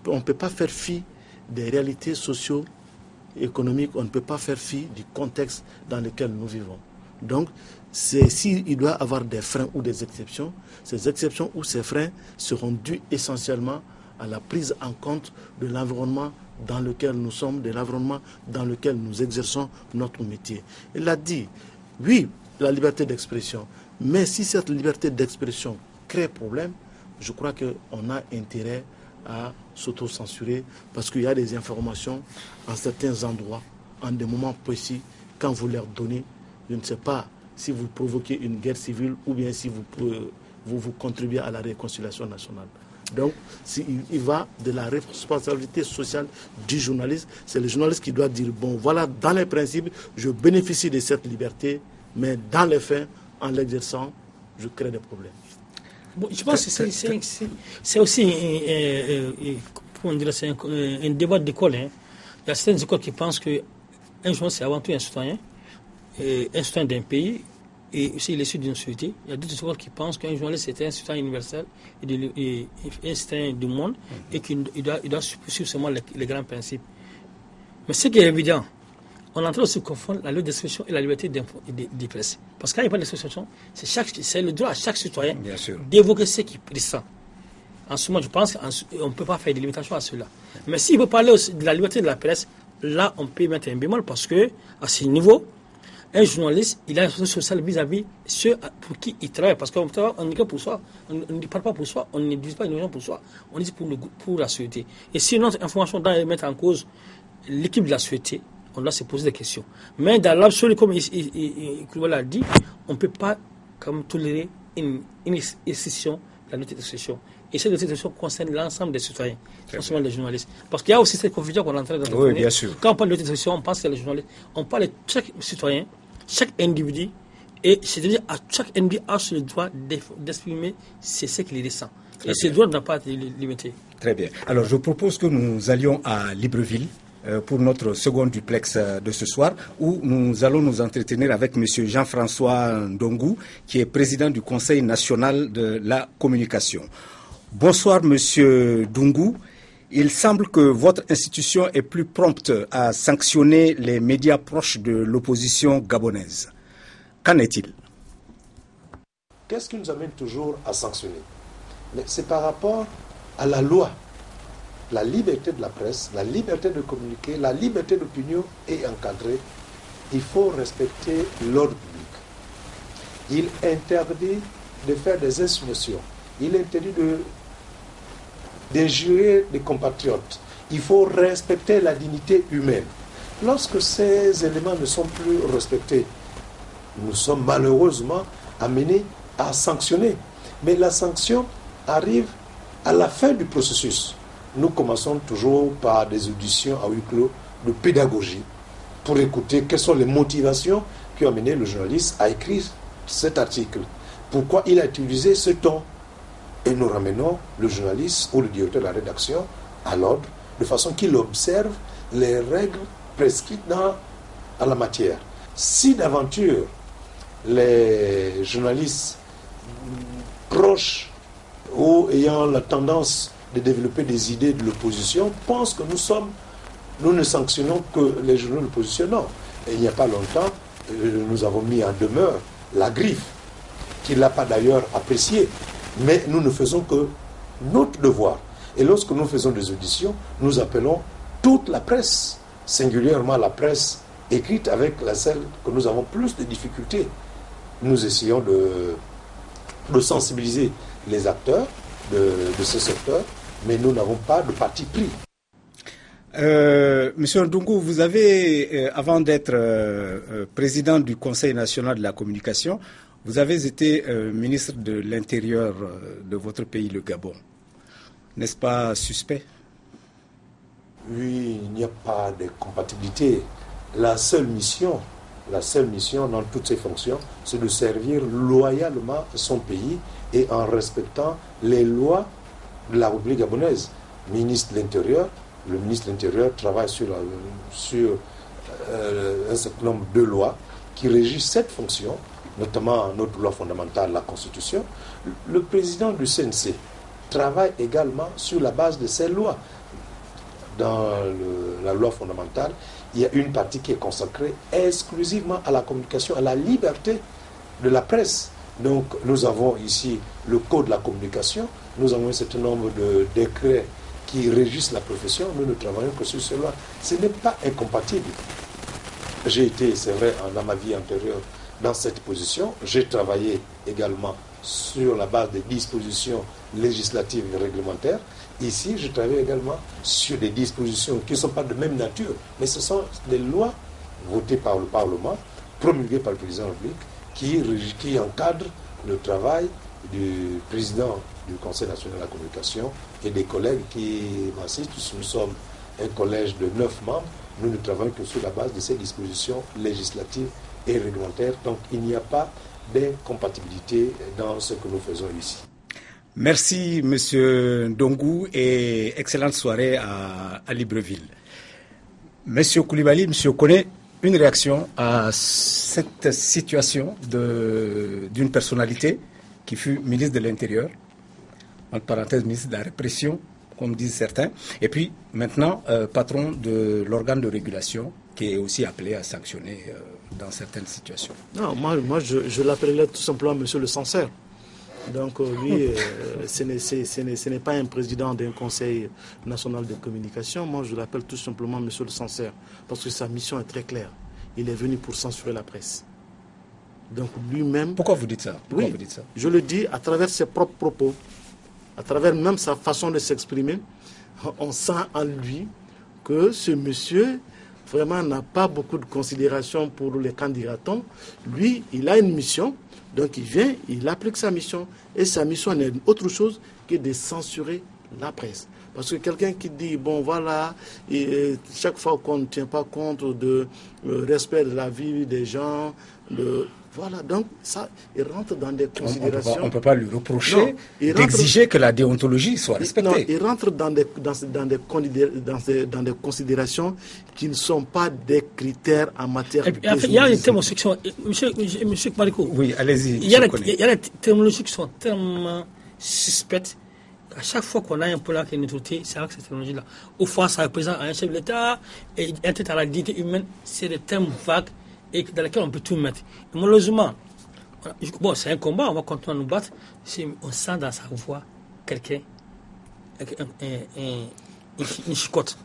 on ne peut pas faire fi des réalités socio-économiques, on ne peut pas faire fi du contexte dans lequel nous vivons. Donc, s'il doit y avoir des freins ou des exceptions, ces exceptions ou ces freins seront dus essentiellement à la prise en compte de l'environnement dans lequel nous sommes, de l'environnement dans lequel nous exerçons notre métier. Il a dit, oui, la liberté d'expression, mais si cette liberté d'expression crée problème, je crois qu'on a intérêt à s'auto-censurer parce qu'il y a des informations en certains endroits, en des moments précis, quand vous leur donnez, je ne sais pas si vous provoquez une guerre civile ou bien si vous contribuez à la réconciliation nationale. Donc, il va de la responsabilité sociale du journaliste. C'est le journaliste qui doit dire, bon, voilà, dans les principes, je bénéficie de cette liberté, mais dans les faits, en l'exerçant, je crée des problèmes. Bon, je pense que c'est aussi un débat d'école. Hein. Il y a certaines écoles qui pensent qu'un journaliste, c'est avant tout un citoyen d'un pays, et aussi l'issue d'une société. Il y a d'autres écoles qui pensent qu'un journaliste c'est un citoyen universel et un citoyen du monde et qu'il doit suivre seulement les grands principes. Mais ce qui est évident, on est en train de se confondre la liberté d'expression et la liberté de presse. Parce qu'il n'y a pas d'expression, c'est le droit à chaque citoyen d'évoquer ce qu'il ressent. En ce moment, je pense qu'on ne peut pas faire des limitations à cela. Mais s'il veut parler aussi de la liberté de la presse, là, on peut mettre un bémol parce que, à ce niveau, Un journaliste, il a une responsabilité sociale vis-à-vis ceux pour qui il travaille. Parce qu'on n'est que pour soi, on ne parle pas pour soi, on ne dit pas une raison pour soi, on dit pour la société. Et si notre information doit mettre en cause l'équipe de la société, on doit se poser des questions. Mais dans l'absolu, comme il l'a dit, on ne peut pas tolérer une exception, la liberté d'expression. Et cette liberté d'expression concerne l'ensemble des citoyens, non seulement les journalistes. Parce qu'il y a aussi cette confusion qu'on est en train de faire. Oui, bien sûr. Quand on parle de liberté d'expression, on pense que les journalistes, on parle de chaque citoyen, chaque individu, et c'est-à-dire à chaque individu a le droit d'exprimer ce qu'il ressent. Et ce droit n'a pas été limité. Très bien. Alors, je propose que nous allions à Libreville pour notre second duplex de ce soir, où nous allons nous entretenir avec M. Jean-François Ndongou, qui est président du Conseil national de la communication. Bonsoir, M. Ndongou. Il semble que votre institution est plus prompte à sanctionner les médias proches de l'opposition gabonaise. Qu'en est-il? Qu'est-ce qui nous amène toujours à sanctionner? Mais c'est par rapport à la loi. La liberté de la presse, la liberté de communiquer, la liberté d'opinion est encadrée. Il faut respecter l'ordre public. Il interdit de faire des insinuations. Il interdit d'injurer les compatriotes. Il faut respecter la dignité humaine. Lorsque ces éléments ne sont plus respectés, nous sommes malheureusement amenés à sanctionner. Mais la sanction arrive à la fin du processus. Nous commençons toujours par des auditions à huis clos de pédagogie pour écouter quelles sont les motivations qui ont amené le journaliste à écrire cet article. Pourquoi il a utilisé ce ton? Et nous ramenons le journaliste ou le directeur de la rédaction à l'ordre de façon qu'il observe les règles prescrites dans la matière. Si d'aventure les journalistes proches ou ayant la tendance de développer des idées de l'opposition pensent que nous ne sanctionnons que les journaux de l'opposition. Non. Et il n'y a pas longtemps, nous avons mis en demeure la Griffe, qui ne l'a pas d'ailleurs apprécié. Mais nous ne faisons que notre devoir. Et lorsque nous faisons des auditions, nous appelons toute la presse, singulièrement la presse écrite avec celle que nous avons plus de difficultés. Nous essayons de sensibiliser les acteurs de ce secteur, mais nous n'avons pas de parti pris. Monsieur Ndongou, vous avez, avant d'être président du Conseil national de la communication, vous avez été ministre de l'Intérieur de votre pays, le Gabon. N'est-ce pas suspect? Oui, il n'y a pas de compatibilité. La seule mission dans toutes ses fonctions, c'est de servir loyalement son pays et en respectant les lois de la République gabonaise. Le ministre de l'Intérieur travaille sur un certain nombre de lois qui régissent cette fonction, notamment notre loi fondamentale, la Constitution. Le président du CNC travaille également sur la base de ces lois. Dans la loi fondamentale, il y a une partie qui est consacrée exclusivement à la communication, à la liberté de la presse. Donc nous avons ici le code de la communication, nous avons un certain nombre de décrets qui régissent la profession, nous ne travaillons que sur cela. Ce n'est pas incompatible. J'ai été, c'est vrai, dans ma vie antérieure, dans cette position. J'ai travaillé également sur la base des dispositions législatives et réglementaires. Ici, je travaille également sur des dispositions qui ne sont pas de même nature, mais ce sont des lois votées par le Parlement, promulguées par le président de la République, qui encadrent le travail du président du Conseil national de la communication et des collègues qui m'assistent. Nous sommes un collège de 9 membres. Nous ne travaillons que sur la base de ces dispositions législatives et réglementaires. Donc, il n'y a pas d'incompatibilité dans ce que nous faisons ici. Merci, Monsieur Ndongou, et excellente soirée à Libreville. Monsieur Koulibaly, Monsieur Koné, une réaction à cette situation d'une personnalité qui fut ministre de l'Intérieur, entre parenthèses ministre de la répression, comme disent certains, et puis maintenant patron de l'organe de régulation qui est aussi appelé à sanctionner dans certaines situations. Non, moi je l'appellerais tout simplement Monsieur le censeur. Donc lui, ce n'est pas un président d'un conseil national de communication. Moi, je l'appelle tout simplement Monsieur le censeur, parce que sa mission est très claire. il est venu pour censurer la presse. Donc lui-même... Pourquoi vous dites ça? Pourquoi vous dites ça? Je le dis à travers ses propres propos, à travers même sa façon de s'exprimer, on sent en lui que ce monsieur vraiment n'a pas beaucoup de considération pour les candidats. Lui, il a une mission, donc il vient, il applique sa mission, et sa mission n'est autre chose que de censurer la presse. Parce que quelqu'un qui dit, bon voilà, et chaque fois qu'on ne tient pas compte de respect de la vie des gens, voilà, donc ça, il rentre dans des considérations... On ne peut pas lui reprocher d'exiger que la déontologie soit respectée. Non, il rentre dans des considérations qui ne sont pas des critères en matière de... Il y a des termes qui sont... Monsieur Mariko. Oui, allez-y. Il y a des terminologies qui sont tellement suspectes. À chaque fois qu'on a un peu là qui est une autorité, c'est avec cette terminologie-là. Au fond, ça représente un chef de l'État et un tête à la dignité humaine. C'est des termes vagues et dans lesquels on peut tout mettre. Et malheureusement, bon, c'est un combat, on va continuer à nous battre. On sent dans sa voix quelqu'un avec une chicotte.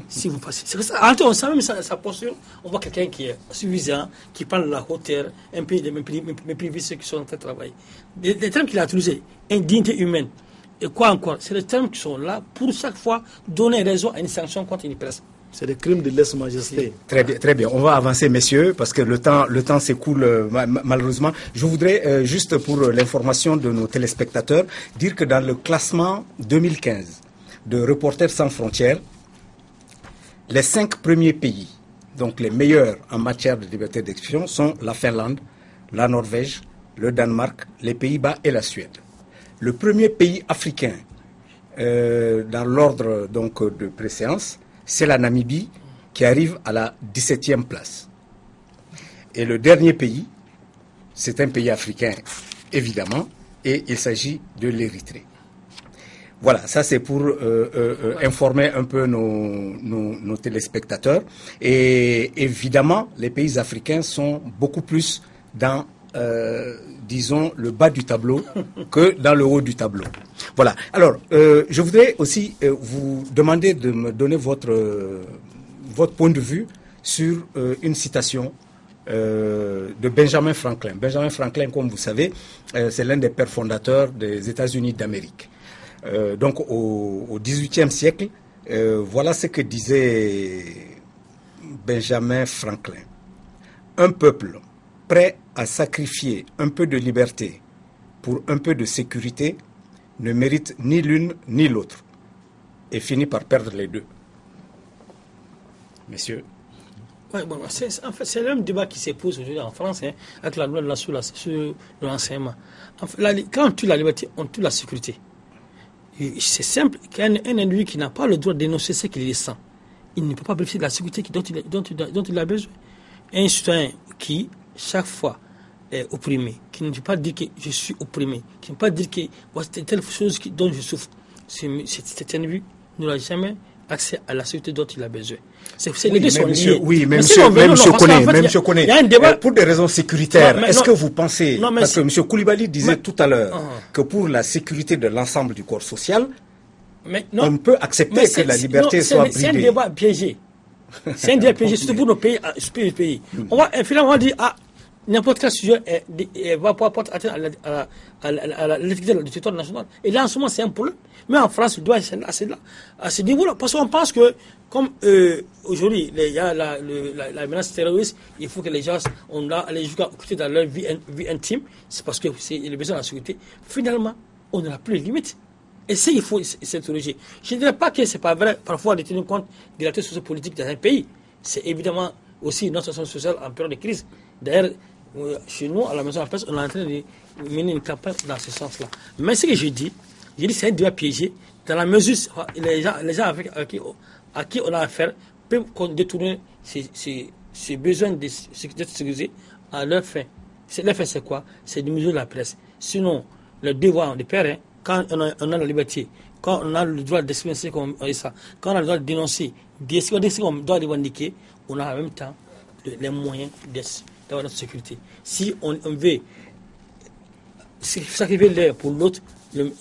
Si vous passez. C'est ça. On sent même sa posture. On voit quelqu'un qui est suffisant, qui parle de la hauteur, un peu de mépriser ceux qui sont en train de travailler. Les termes qu'il a utilisés, indignité humaine. Et quoi encore? C'est des termes qui sont là pour chaque fois donner raison à une sanction contre une presse. C'est des crimes de lèse-majesté. Très bien, très bien. On va avancer, messieurs, parce que le temps s'écoule malheureusement. Je voudrais, juste pour l'information de nos téléspectateurs, dire que dans le classement 2015 de Reporters sans frontières, les 5 premiers pays, donc les meilleurs en matière de liberté d'expression, sont la Finlande, la Norvège, le Danemark, les Pays-Bas et la Suède. Le premier pays africain dans l'ordre donc de préséance, c'est la Namibie qui arrive à la 17e place. Et le dernier pays, c'est un pays africain, évidemment, et il s'agit de l'Érythrée. Voilà, ça c'est pour informer un peu nos téléspectateurs. Et évidemment, les pays africains sont beaucoup plus dans... disons, le bas du tableau que dans le haut du tableau. Voilà. Alors, je voudrais aussi vous demander de me donner votre point de vue sur une citation de Benjamin Franklin. Benjamin Franklin, comme vous savez, c'est l'un des pères fondateurs des États-Unis d'Amérique. Donc, au XVIIIe siècle, voilà ce que disait Benjamin Franklin. Un peuple prêt à sacrifier un peu de liberté pour un peu de sécurité ne mérite ni l'une ni l'autre et finit par perdre les deux. Messieurs. Ouais, bon, en fait, c'est le même débat qui se pose aujourd'hui en France, avec la loi sur l'enseignement. En fait, quand on tue la liberté, on tue la sécurité. C'est simple, qu'un individu qui n'a pas le droit de dénoncer ce qu'il sent, il ne peut pas bénéficier de la sécurité dont il a besoin. Un citoyen qui, chaque fois, est opprimé, qui ne peut pas dire que je suis opprimé, qui ne peut pas dire que c'est telle chose dont je souffre, cet individu n'aura jamais accès à la sécurité dont il a besoin. Les deux sont liés. Oui, mais monsieur connaît. Il y a un débat. Pour des raisons sécuritaires, est-ce que vous pensez, parce que monsieur Koulibaly disait tout à l'heure que pour la sécurité de l'ensemble du corps social, on peut accepter que la liberté soit bridée. C'est un débat piégé. C'est un débat piégé, surtout pour nos pays. On va finalement dire, n'importe quel sujet va pouvoir porter atteinte à l'équité du territoire national. Et là, en ce moment, c'est un problème. Mais en France, il doit être à ce niveau-là. Parce qu'on pense que, comme aujourd'hui, il y a la menace terroriste, il faut que les gens, on doit aller jusqu'à occuper dans leur vie intime. C'est parce que c'est le besoin de la sécurité. Finalement, on n'a plus de limites. Et ça, il faut s'interroger. Je ne dirais pas que ce n'est pas vrai, parfois, de tenir compte des réalités sociopolitiques dans un pays. C'est évidemment aussi notre situation sociale en période de crise. D'ailleurs, chez nous, à la Maison de la Presse, on est en train de mener une campagne dans ce sens-là. Mais ce que je dis c'est un débat piégé, dans la mesure où les gens à qui on a affaire peuvent détourner ces besoins d'être sécurisés à leur fin. Leur fin, c'est quoi? C'est de mesure de la presse. Sinon, le devoir des pères, quand on a la liberté, quand on a le droit d'exprimer ce qu'on dit ça, quand on a le droit de dénoncer, ce qu'on doit revendiquer, on a en même temps les moyens d'avoir notre sécurité. Si on veut sacrifier l'un pour l'autre,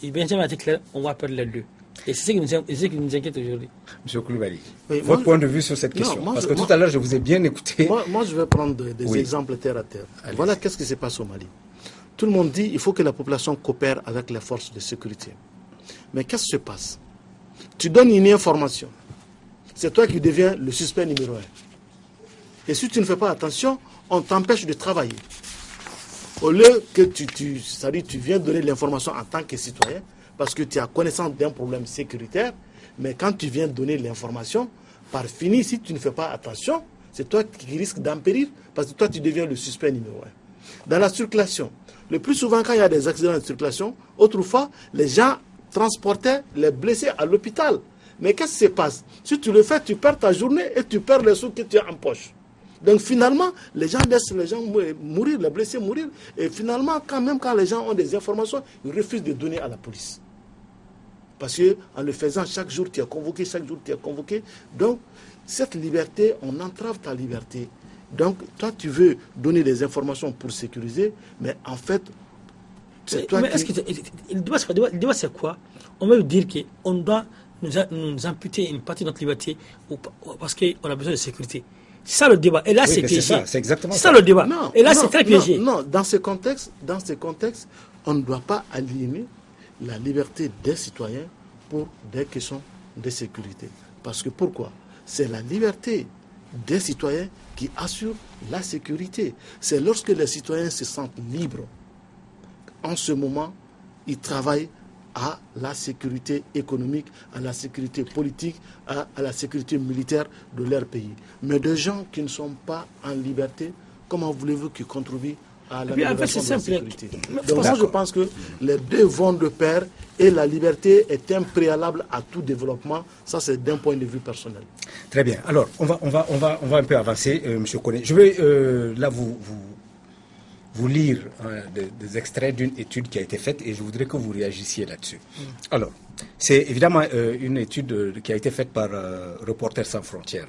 Benjamin a été clair, on va perdre les deux. Et c'est ce qui nous inquiète aujourd'hui. Monsieur Koulibaly, votre point de vue sur cette question? Parce que tout à l'heure, je vous ai bien écouté. Moi, je vais prendre des exemples terre à terre. Voilà qu'est-ce qui se passe au Mali. Tout le monde dit qu'il faut que la population coopère avec les forces de sécurité. Mais qu'est-ce qui se passe? Tu donnes une information. C'est toi qui deviens le suspect numéro 1. Et si tu ne fais pas attention, on t'empêche de travailler. Au lieu que c'est-à-dire tu viens donner l'information en tant que citoyen, parce que tu as connaissance d'un problème sécuritaire, mais quand tu viens donner l'information, par fini, si tu ne fais pas attention, c'est toi qui risques d'empérir, parce que toi tu deviens le suspect numéro 1. Dans la circulation, le plus souvent quand il y a des accidents de circulation, autrefois, les gens transportaient les blessés à l'hôpital. Mais qu'est-ce qui se passe? Si tu le fais, tu perds ta journée et tu perds les sous que tu as en poche. Donc finalement, les gens laissent les gens mourir, les blessés mourir. Et finalement, quand les gens ont des informations, ils refusent de donner à la police. Parce qu'en le faisant, chaque jour tu es convoqué, chaque jour tu es convoqué. Donc, cette liberté, on entrave ta liberté. Donc, toi, tu veux donner des informations pour sécuriser, mais en fait, c'est toi qui... Le débat, c'est quoi? On veut dire qu'on doit nous amputer une partie de notre liberté parce qu'on a besoin de sécurité. C'est ça le débat. Et là, c'est piégé. C'est exactement ça. C'est ça le débat. Et là, c'est très piégé. Non, dans ce contexte, on ne doit pas aliéner la liberté des citoyens pour des questions de sécurité. Parce que pourquoi? C'est la liberté des citoyens qui assure la sécurité. C'est lorsque les citoyens se sentent libres. En ce moment, ils travaillent à la sécurité économique, à la sécurité politique, à la sécurité militaire de leur pays. Mais des gens qui ne sont pas en liberté, comment voulez-vous qu'ils contribuent à la libération de la sécurité? Donc moi, je pense que les deux vont de pair et la liberté est un préalable à tout développement. Ça, c'est d'un point de vue personnel. Très bien. Alors, on va un peu avancer, M. Koné. Je vais là vous lire des extraits d'une étude qui a été faite et je voudrais que vous réagissiez là-dessus. Alors, c'est évidemment une étude qui a été faite par Reporters sans frontières.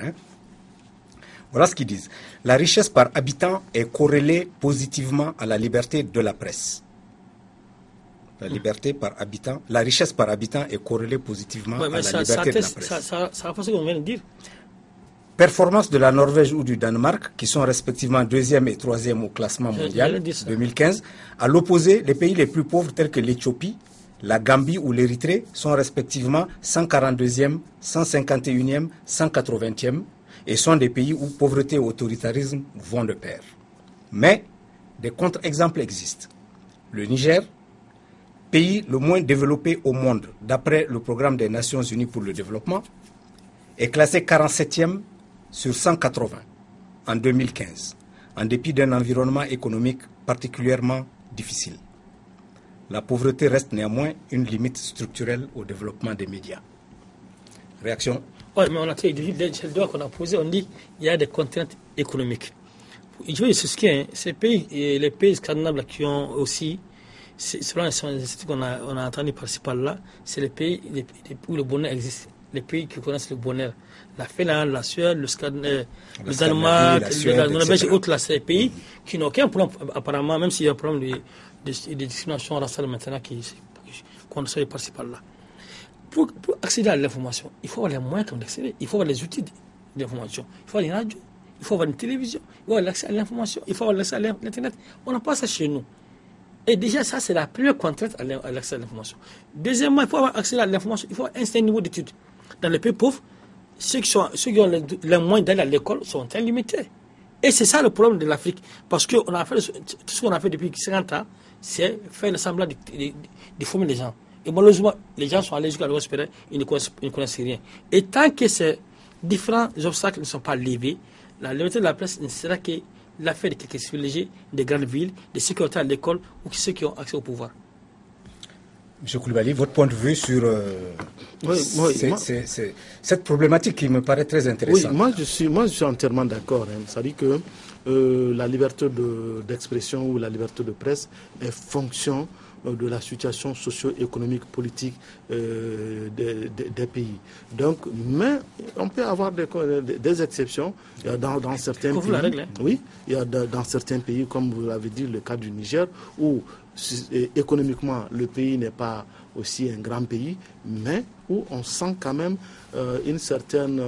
Voilà ce qu'ils disent. La richesse par habitant est corrélée positivement à la liberté de la presse. La richesse par habitant est corrélée positivement à la liberté de la presse. Ça renforce ce qu'on vient de dire. Performance de la Norvège ou du Danemark, qui sont respectivement 2e et 3e au classement mondial 2015. À l'opposé, les pays les plus pauvres tels que l'Éthiopie, la Gambie ou l'Érythrée sont respectivement 142e, 151e, 180e et sont des pays où pauvreté et autoritarisme vont de pair. Mais des contre-exemples existent. Le Niger, pays le moins développé au monde d'après le programme des Nations Unies pour le développement, est classé 47e sur 180 en 2015, en dépit d'un environnement économique particulièrement difficile. La pauvreté reste néanmoins une limite structurelle au développement des médias. Réaction? Oui, mais on a le droit qu'on a posé, on dit qu'il y a des contraintes économiques. Je veux dire, ces pays, et les pays scandinaves qui ont aussi, selon les statistiques qu'on a entendu par-ci par-là, c'est les pays où le bonheur existe. Les pays qui connaissent le bonheur. La Finlande, la Suède, le Danemark, la Norvège et autres, là, c'est des pays qui n'ont aucun problème, apparemment, même s'il y a un problème de discrimination raciale maintenant qu'on essaie par-ci par-là. Pour accéder à l'information, il faut avoir les moyens d'accéder, il faut avoir les outils d'information, il faut avoir une radio, il faut avoir une télévision, il faut avoir l'accès à l'information, il faut avoir l'accès à l'Internet. On n'a pas ça chez nous. Et déjà, ça, c'est la première contrainte à l'accès à l'information. Deuxièmement, il faut avoir accès à l'information, il faut avoir un certain niveau d'études. Dans les pays pauvres, ceux qui ont les moyens d'aller à l'école sont très limités. Et c'est ça le problème de l'Afrique. Parce que tout ce qu'on a fait depuis 50 ans, c'est faire le semblant de former les gens. Et malheureusement, les gens sont allés jusqu'à l'Ouest supérieur, ils ne connaissent rien. Et tant que ces différents obstacles ne sont pas levés, la liberté de la presse ne sera que l'affaire de quelques privilégiés des grandes villes, des ceux qui ont été à l'école ou ceux qui ont accès au pouvoir. M. Koulibaly, votre point de vue sur cette problématique qui me paraît très intéressante. Oui, moi je suis entièrement d'accord. C'est-à-dire que la liberté d'expression ou la liberté de presse est fonction de la situation socio-économique, politique des pays. Donc, mais on peut avoir des exceptions. Il y a dans certains pays. La règle, hein? Oui, il y a dans certains pays, comme vous l'avez dit, le cas du Niger, où économiquement le pays n'est pas aussi un grand pays, mais où on sent quand même une certaine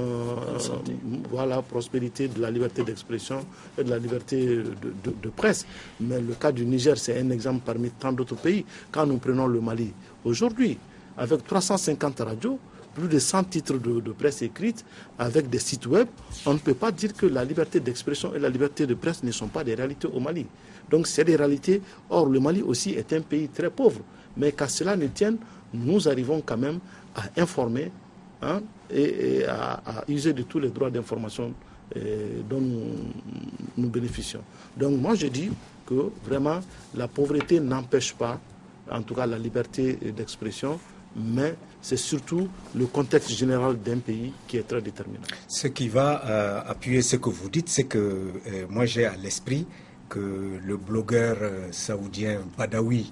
prospérité de la liberté d'expression et de la liberté de presse. Mais le cas du Niger, c'est un exemple parmi tant d'autres pays. Quand nous prenons le Mali, aujourd'hui, avec 350 radios, plus de 100 titres de presse écrite, avec des sites web, on ne peut pas dire que la liberté d'expression et la liberté de presse ne sont pas des réalités au Mali. Donc c'est des réalités. Or, le Mali aussi est un pays très pauvre. Mais qu'à cela ne tienne, nous arrivons quand même à informer et à user de tous les droits d'information dont nous bénéficions. Donc moi je dis que vraiment la pauvreté n'empêche pas, en tout cas la liberté d'expression, mais c'est surtout le contexte général d'un pays qui est très déterminant. Ce qui va appuyer ce que vous dites, c'est que moi j'ai à l'esprit que le blogueur saoudien Badawi,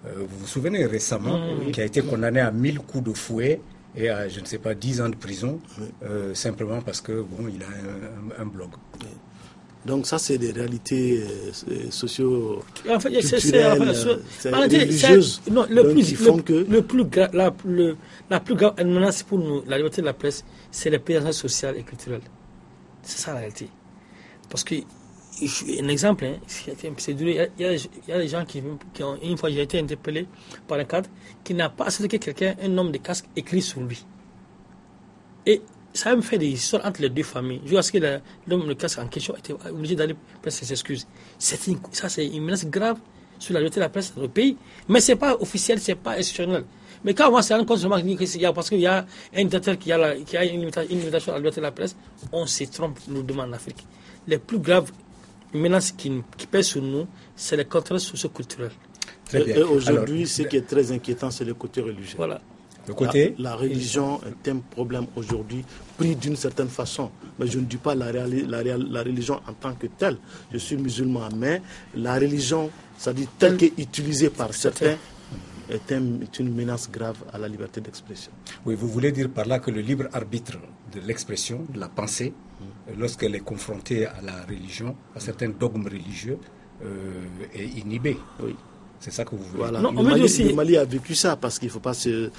vous vous souvenez récemment, qui a été condamné à 1000 coups de fouet et à, je ne sais pas, 10 ans de prison, simplement parce que il a un blog. Donc ça, c'est des réalités socio-culturelles, religieuses. La plus grave menace pour nous, la liberté de la presse, c'est les paysages social et culturel. C'est ça la réalité. Parce que, un exemple, il y a des gens qui ont, une fois j'ai été interpellé par un cadre qui n'a pas accepté que quelqu'un, un homme de casque, écrit sur lui. Et ça me fait des histoires entre les deux familles. Je vois que l'homme de casque en question était obligé d'aller presque ses excuses. Ça, c'est une menace grave sur la liberté de la presse dans le pays. Mais ce n'est pas officiel, ce n'est pas institutionnel. Mais quand on se rend compte parce qu'il y a un dictateur qui a une limitation à la liberté de la presse, on se trompe, nous demande en Afrique. Les plus graves menaces qui pèsent sur nous, c'est les contraintes socio-culturelles. Et aujourd'hui, ce qui est très inquiétant, c'est le côté religieux. Voilà. La religion est un problème aujourd'hui, pris d'une certaine façon. Mais je ne dis pas la religion en tant que telle. Je suis musulman, mais la religion, c'est-à-dire telle qu'elle est utilisée par certains, est une menace grave à la liberté d'expression. Oui, vous voulez dire par là que le libre arbitre de l'expression, de la pensée, lorsqu'elle est confrontée à la religion, à certains dogmes religieux, est inhibé. Oui. C'est ça que vous voulez. Voilà. Le Mali a vécu ça parce qu'il ne faut pas se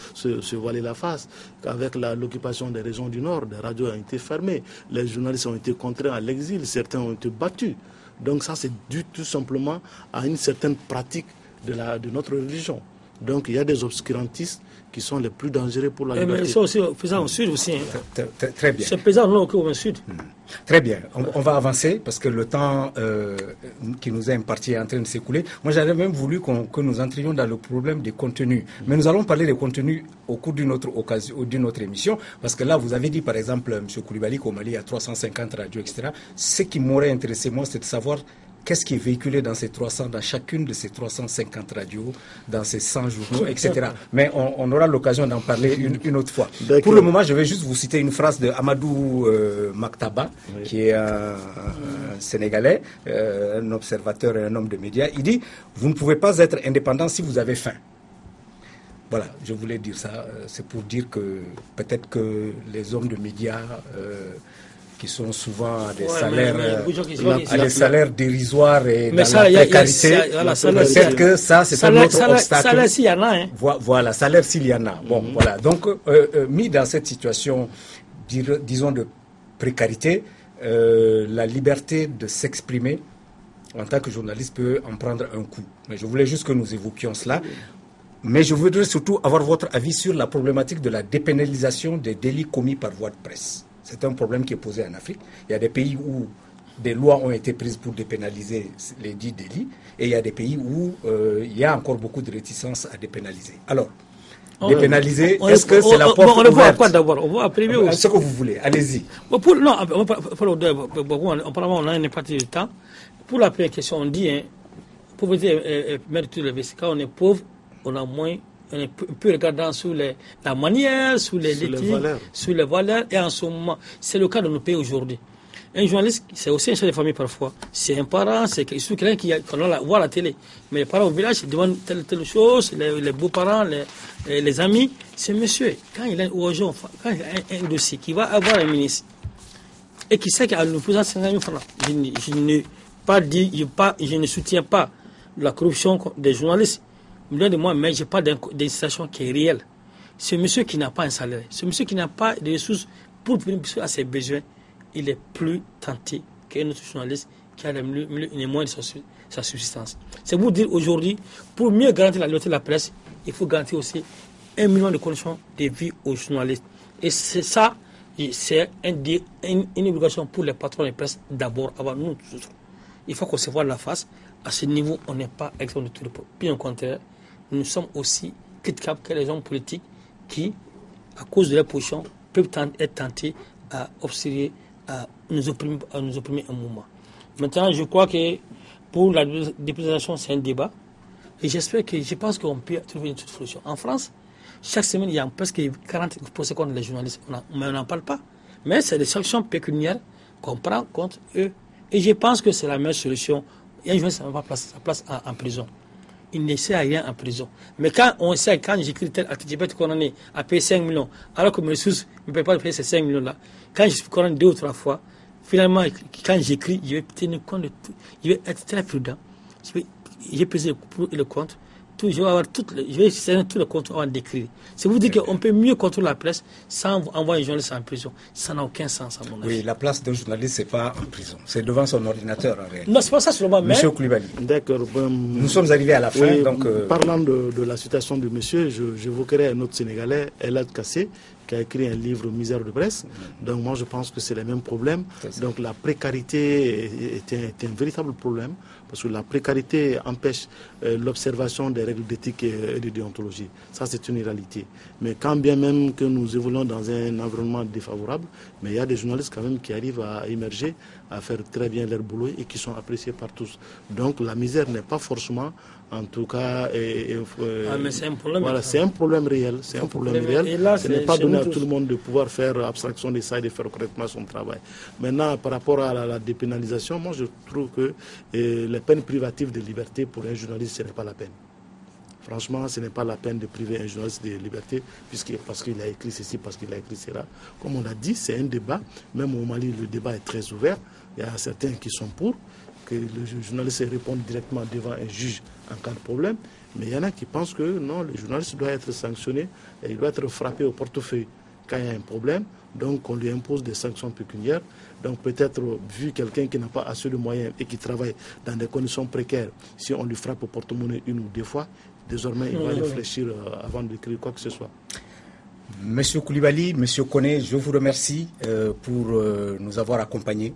voiler la face. Avec l'occupation des régions du Nord, des radios ont été fermées, les journalistes ont été contraints à l'exil, certains ont été battus. Donc ça, c'est dû tout simplement à une certaine pratique de notre religion. Donc il y a des obscurantistes qui sont les plus dangereux pour la liberté. Mais ils sont aussi présents au sud aussi. Très bien. C'est présent au sud. Très bien. On va avancer parce que le temps qui nous est imparti est en train de s'écouler. Moi, j'avais même voulu que nous entrions dans le problème des contenus. Mais nous allons parler des contenus au cours d'une autre émission. Parce que là, vous avez dit, par exemple, M. Koulibaly, qu'au Mali, il y a 350 radios, etc. Ce qui m'aurait intéressé, moi, c'est de savoir qu'est-ce qui est véhiculé dans chacune de ces 350 radios, dans ces 100 journaux, etc. Mais on aura l'occasion d'en parler une autre fois. Pour le moment, je vais juste vous citer une phrase de Amadou Maktaba, qui est un Sénégalais, un observateur et un homme de médias. Il dit « Vous ne pouvez pas être indépendant si vous avez faim ». Voilà, je voulais dire ça. C'est pour dire que peut-être que les hommes de médias... qui sont souvent à des salaires dérisoires et dans la précarité. Peut-être que ça, c'est un autre obstacle. Salaire s'il y en a. Voilà, salaire s'il y en a. Bon, voilà. Donc, mis dans cette situation, disons, de précarité, la liberté de s'exprimer en tant que journaliste peut en prendre un coup. Mais je voulais juste que nous évoquions cela. Mais je voudrais surtout avoir votre avis sur la problématique de la dépénalisation des délits commis par voie de presse. C'est un problème qui est posé en Afrique. Il y a des pays où des lois ont été prises pour dépénaliser les dits délits, et il y a des pays où il y a encore beaucoup de réticence à dépénaliser. Alors, dépénaliser, est-ce que c'est la porte ouverte? On va voir quoi d'abord? On va primer ce que vous voulez, allez-y. On a une partie du temps. Pour la première question, on dit, pauvreté mérite tout le quand on est pauvre, on a moins... On peut regarder sur la manière, sur les valeurs, et en ce moment, c'est le cas de nos pays aujourd'hui. Un journaliste, c'est aussi un chef de famille parfois. C'est un parent, c'est quelqu'un qui voit la télé. Mais les parents au village, ils demandent telle chose, les beaux-parents, les amis. C'est monsieur, quand il a un dossier qui va avoir un ministre, et qui sait qu'à nous faisant 50 000 francs, je ne soutiens pas la corruption des journalistes. millions de mois, mais je parle d'une situation qui est réelle. Ce monsieur qui n'a pas un salaire, ce monsieur qui n'a pas de ressources pour venir à ses besoins, il est plus tenté qu'un autre journaliste qui a les moyens de sa subsistance. C'est vous dire aujourd'hui, pour mieux garantir la liberté de la presse, il faut garantir aussi 1 million de conditions de vie aux journalistes. Et c'est ça, c'est une obligation pour les patrons de presse d'abord, avant nous tous autres. Il faut qu'on se voit la face. À ce niveau, on n'est pas exempt de tout le peuple. Bien au contraire, nous sommes aussi critiquables que les hommes politiques qui, à cause de leur position, peuvent être tentés à observer, à nous opprimer un moment. Maintenant, je crois que pour la dépolarisation, c'est un débat. Et je pense qu'on peut trouver une solution. En France, chaque semaine, il y a presque 40 procès contre les journalistes. Mais on n'en parle pas. Mais c'est des sanctions pécuniaires qu'on prend contre eux. Et je pense que c'est la meilleure solution. Il y a un journaliste qui n'a pas sa place en prison. Il ne sait à rien en prison. Mais quand j'écris tel article, je peux être condamné à payer 5 millions, alors que mes ressources ne me permettent pas de payer ces 5 millions-là. Quand je suis condamné 2 ou 3 fois, finalement, quand j'écris, je vais tenir compte de tout. Je vais être très prudent. Je vais peser le pour et le contre. Je vais saisir tout le compte avant d'écrire. C'est vous dire qu'on peut mieux contrôler la presse sans envoyer un journaliste en prison. Ça n'a aucun sens à mon avis. Oui, la place d'un journaliste, c'est pas en prison. C'est devant son ordinateur en réalité. Non, c'est pas ça seulement. Monsieur Koulibaly. D'accord. Nous sommes arrivés à la fin. Oui, donc, parlant de la situation de monsieur, j'évoquerai un autre Sénégalais, Elad Kassé, qui a écrit un livre Misère de presse. Donc moi je pense que c'est les mêmes problèmes. Donc la précarité est un véritable problème parce que la précarité empêche l'observation des règles d'éthique et de déontologie. Ça c'est une réalité. Mais quand bien même que nous évoluons dans un environnement défavorable, mais il y a des journalistes quand même qui arrivent à émerger, à faire très bien leur boulot et qui sont appréciés par tous. Donc la misère n'est pas forcément, en tout cas, mais c'est un problème. Voilà, c'est un problème réel. C'est un problème réel. Et là, ce n'est pas donné à tout le monde de pouvoir faire abstraction de ça et de faire correctement son travail. Maintenant, par rapport à la dépénalisation, moi je trouve que les peines privatives de liberté pour un journaliste, ce n'est pas la peine. Franchement, ce n'est pas la peine de priver un journaliste de liberté parce qu'il a écrit ceci, parce qu'il a écrit cela. Comme on a dit, c'est un débat. Même au Mali, le débat est très ouvert. Il y a certains qui sont pour que le journaliste réponde directement devant un juge en cas de problème. Mais il y en a qui pensent que non, le journaliste doit être sanctionné et il doit être frappé au portefeuille quand il y a un problème. Donc on lui impose des sanctions pécuniaires. Donc peut-être, vu quelqu'un qui n'a pas assez de moyens et qui travaille dans des conditions précaires, si on lui frappe au porte-monnaie 1 ou 2 fois, désormais il va réfléchir avant d'écrire quoi que ce soit. Monsieur Koulibaly, Monsieur Koné, je vous remercie pour nous avoir accompagnés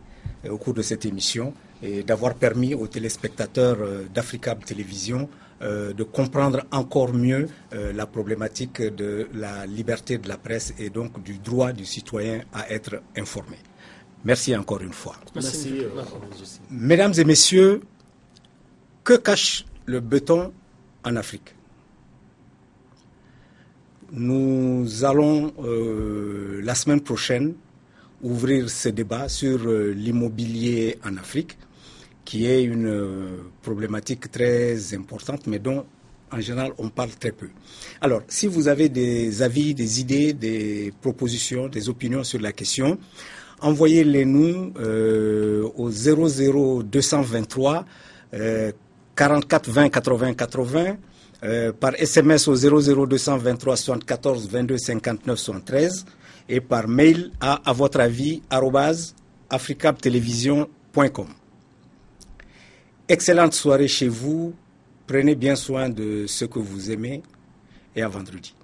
au cours de cette émission et d'avoir permis aux téléspectateurs d'Africab Télévision de comprendre encore mieux la problématique de la liberté de la presse et donc du droit du citoyen à être informé. Merci encore une fois. Merci. Mesdames et messieurs, que cache le béton en Afrique? Nous allons la semaine prochaine ouvrir ce débat sur l'immobilier en Afrique, qui est une problématique très importante, mais dont en général on parle très peu. Alors, si vous avez des avis, des idées, des propositions, des opinions sur la question, envoyez-les nous au 00223 44 20 80 80. Par SMS au 00223 74 22 59 73 et par mail à votre avis @africabtelevision.com. Excellente soirée chez vous, prenez bien soin de ce que vous aimez et à vendredi.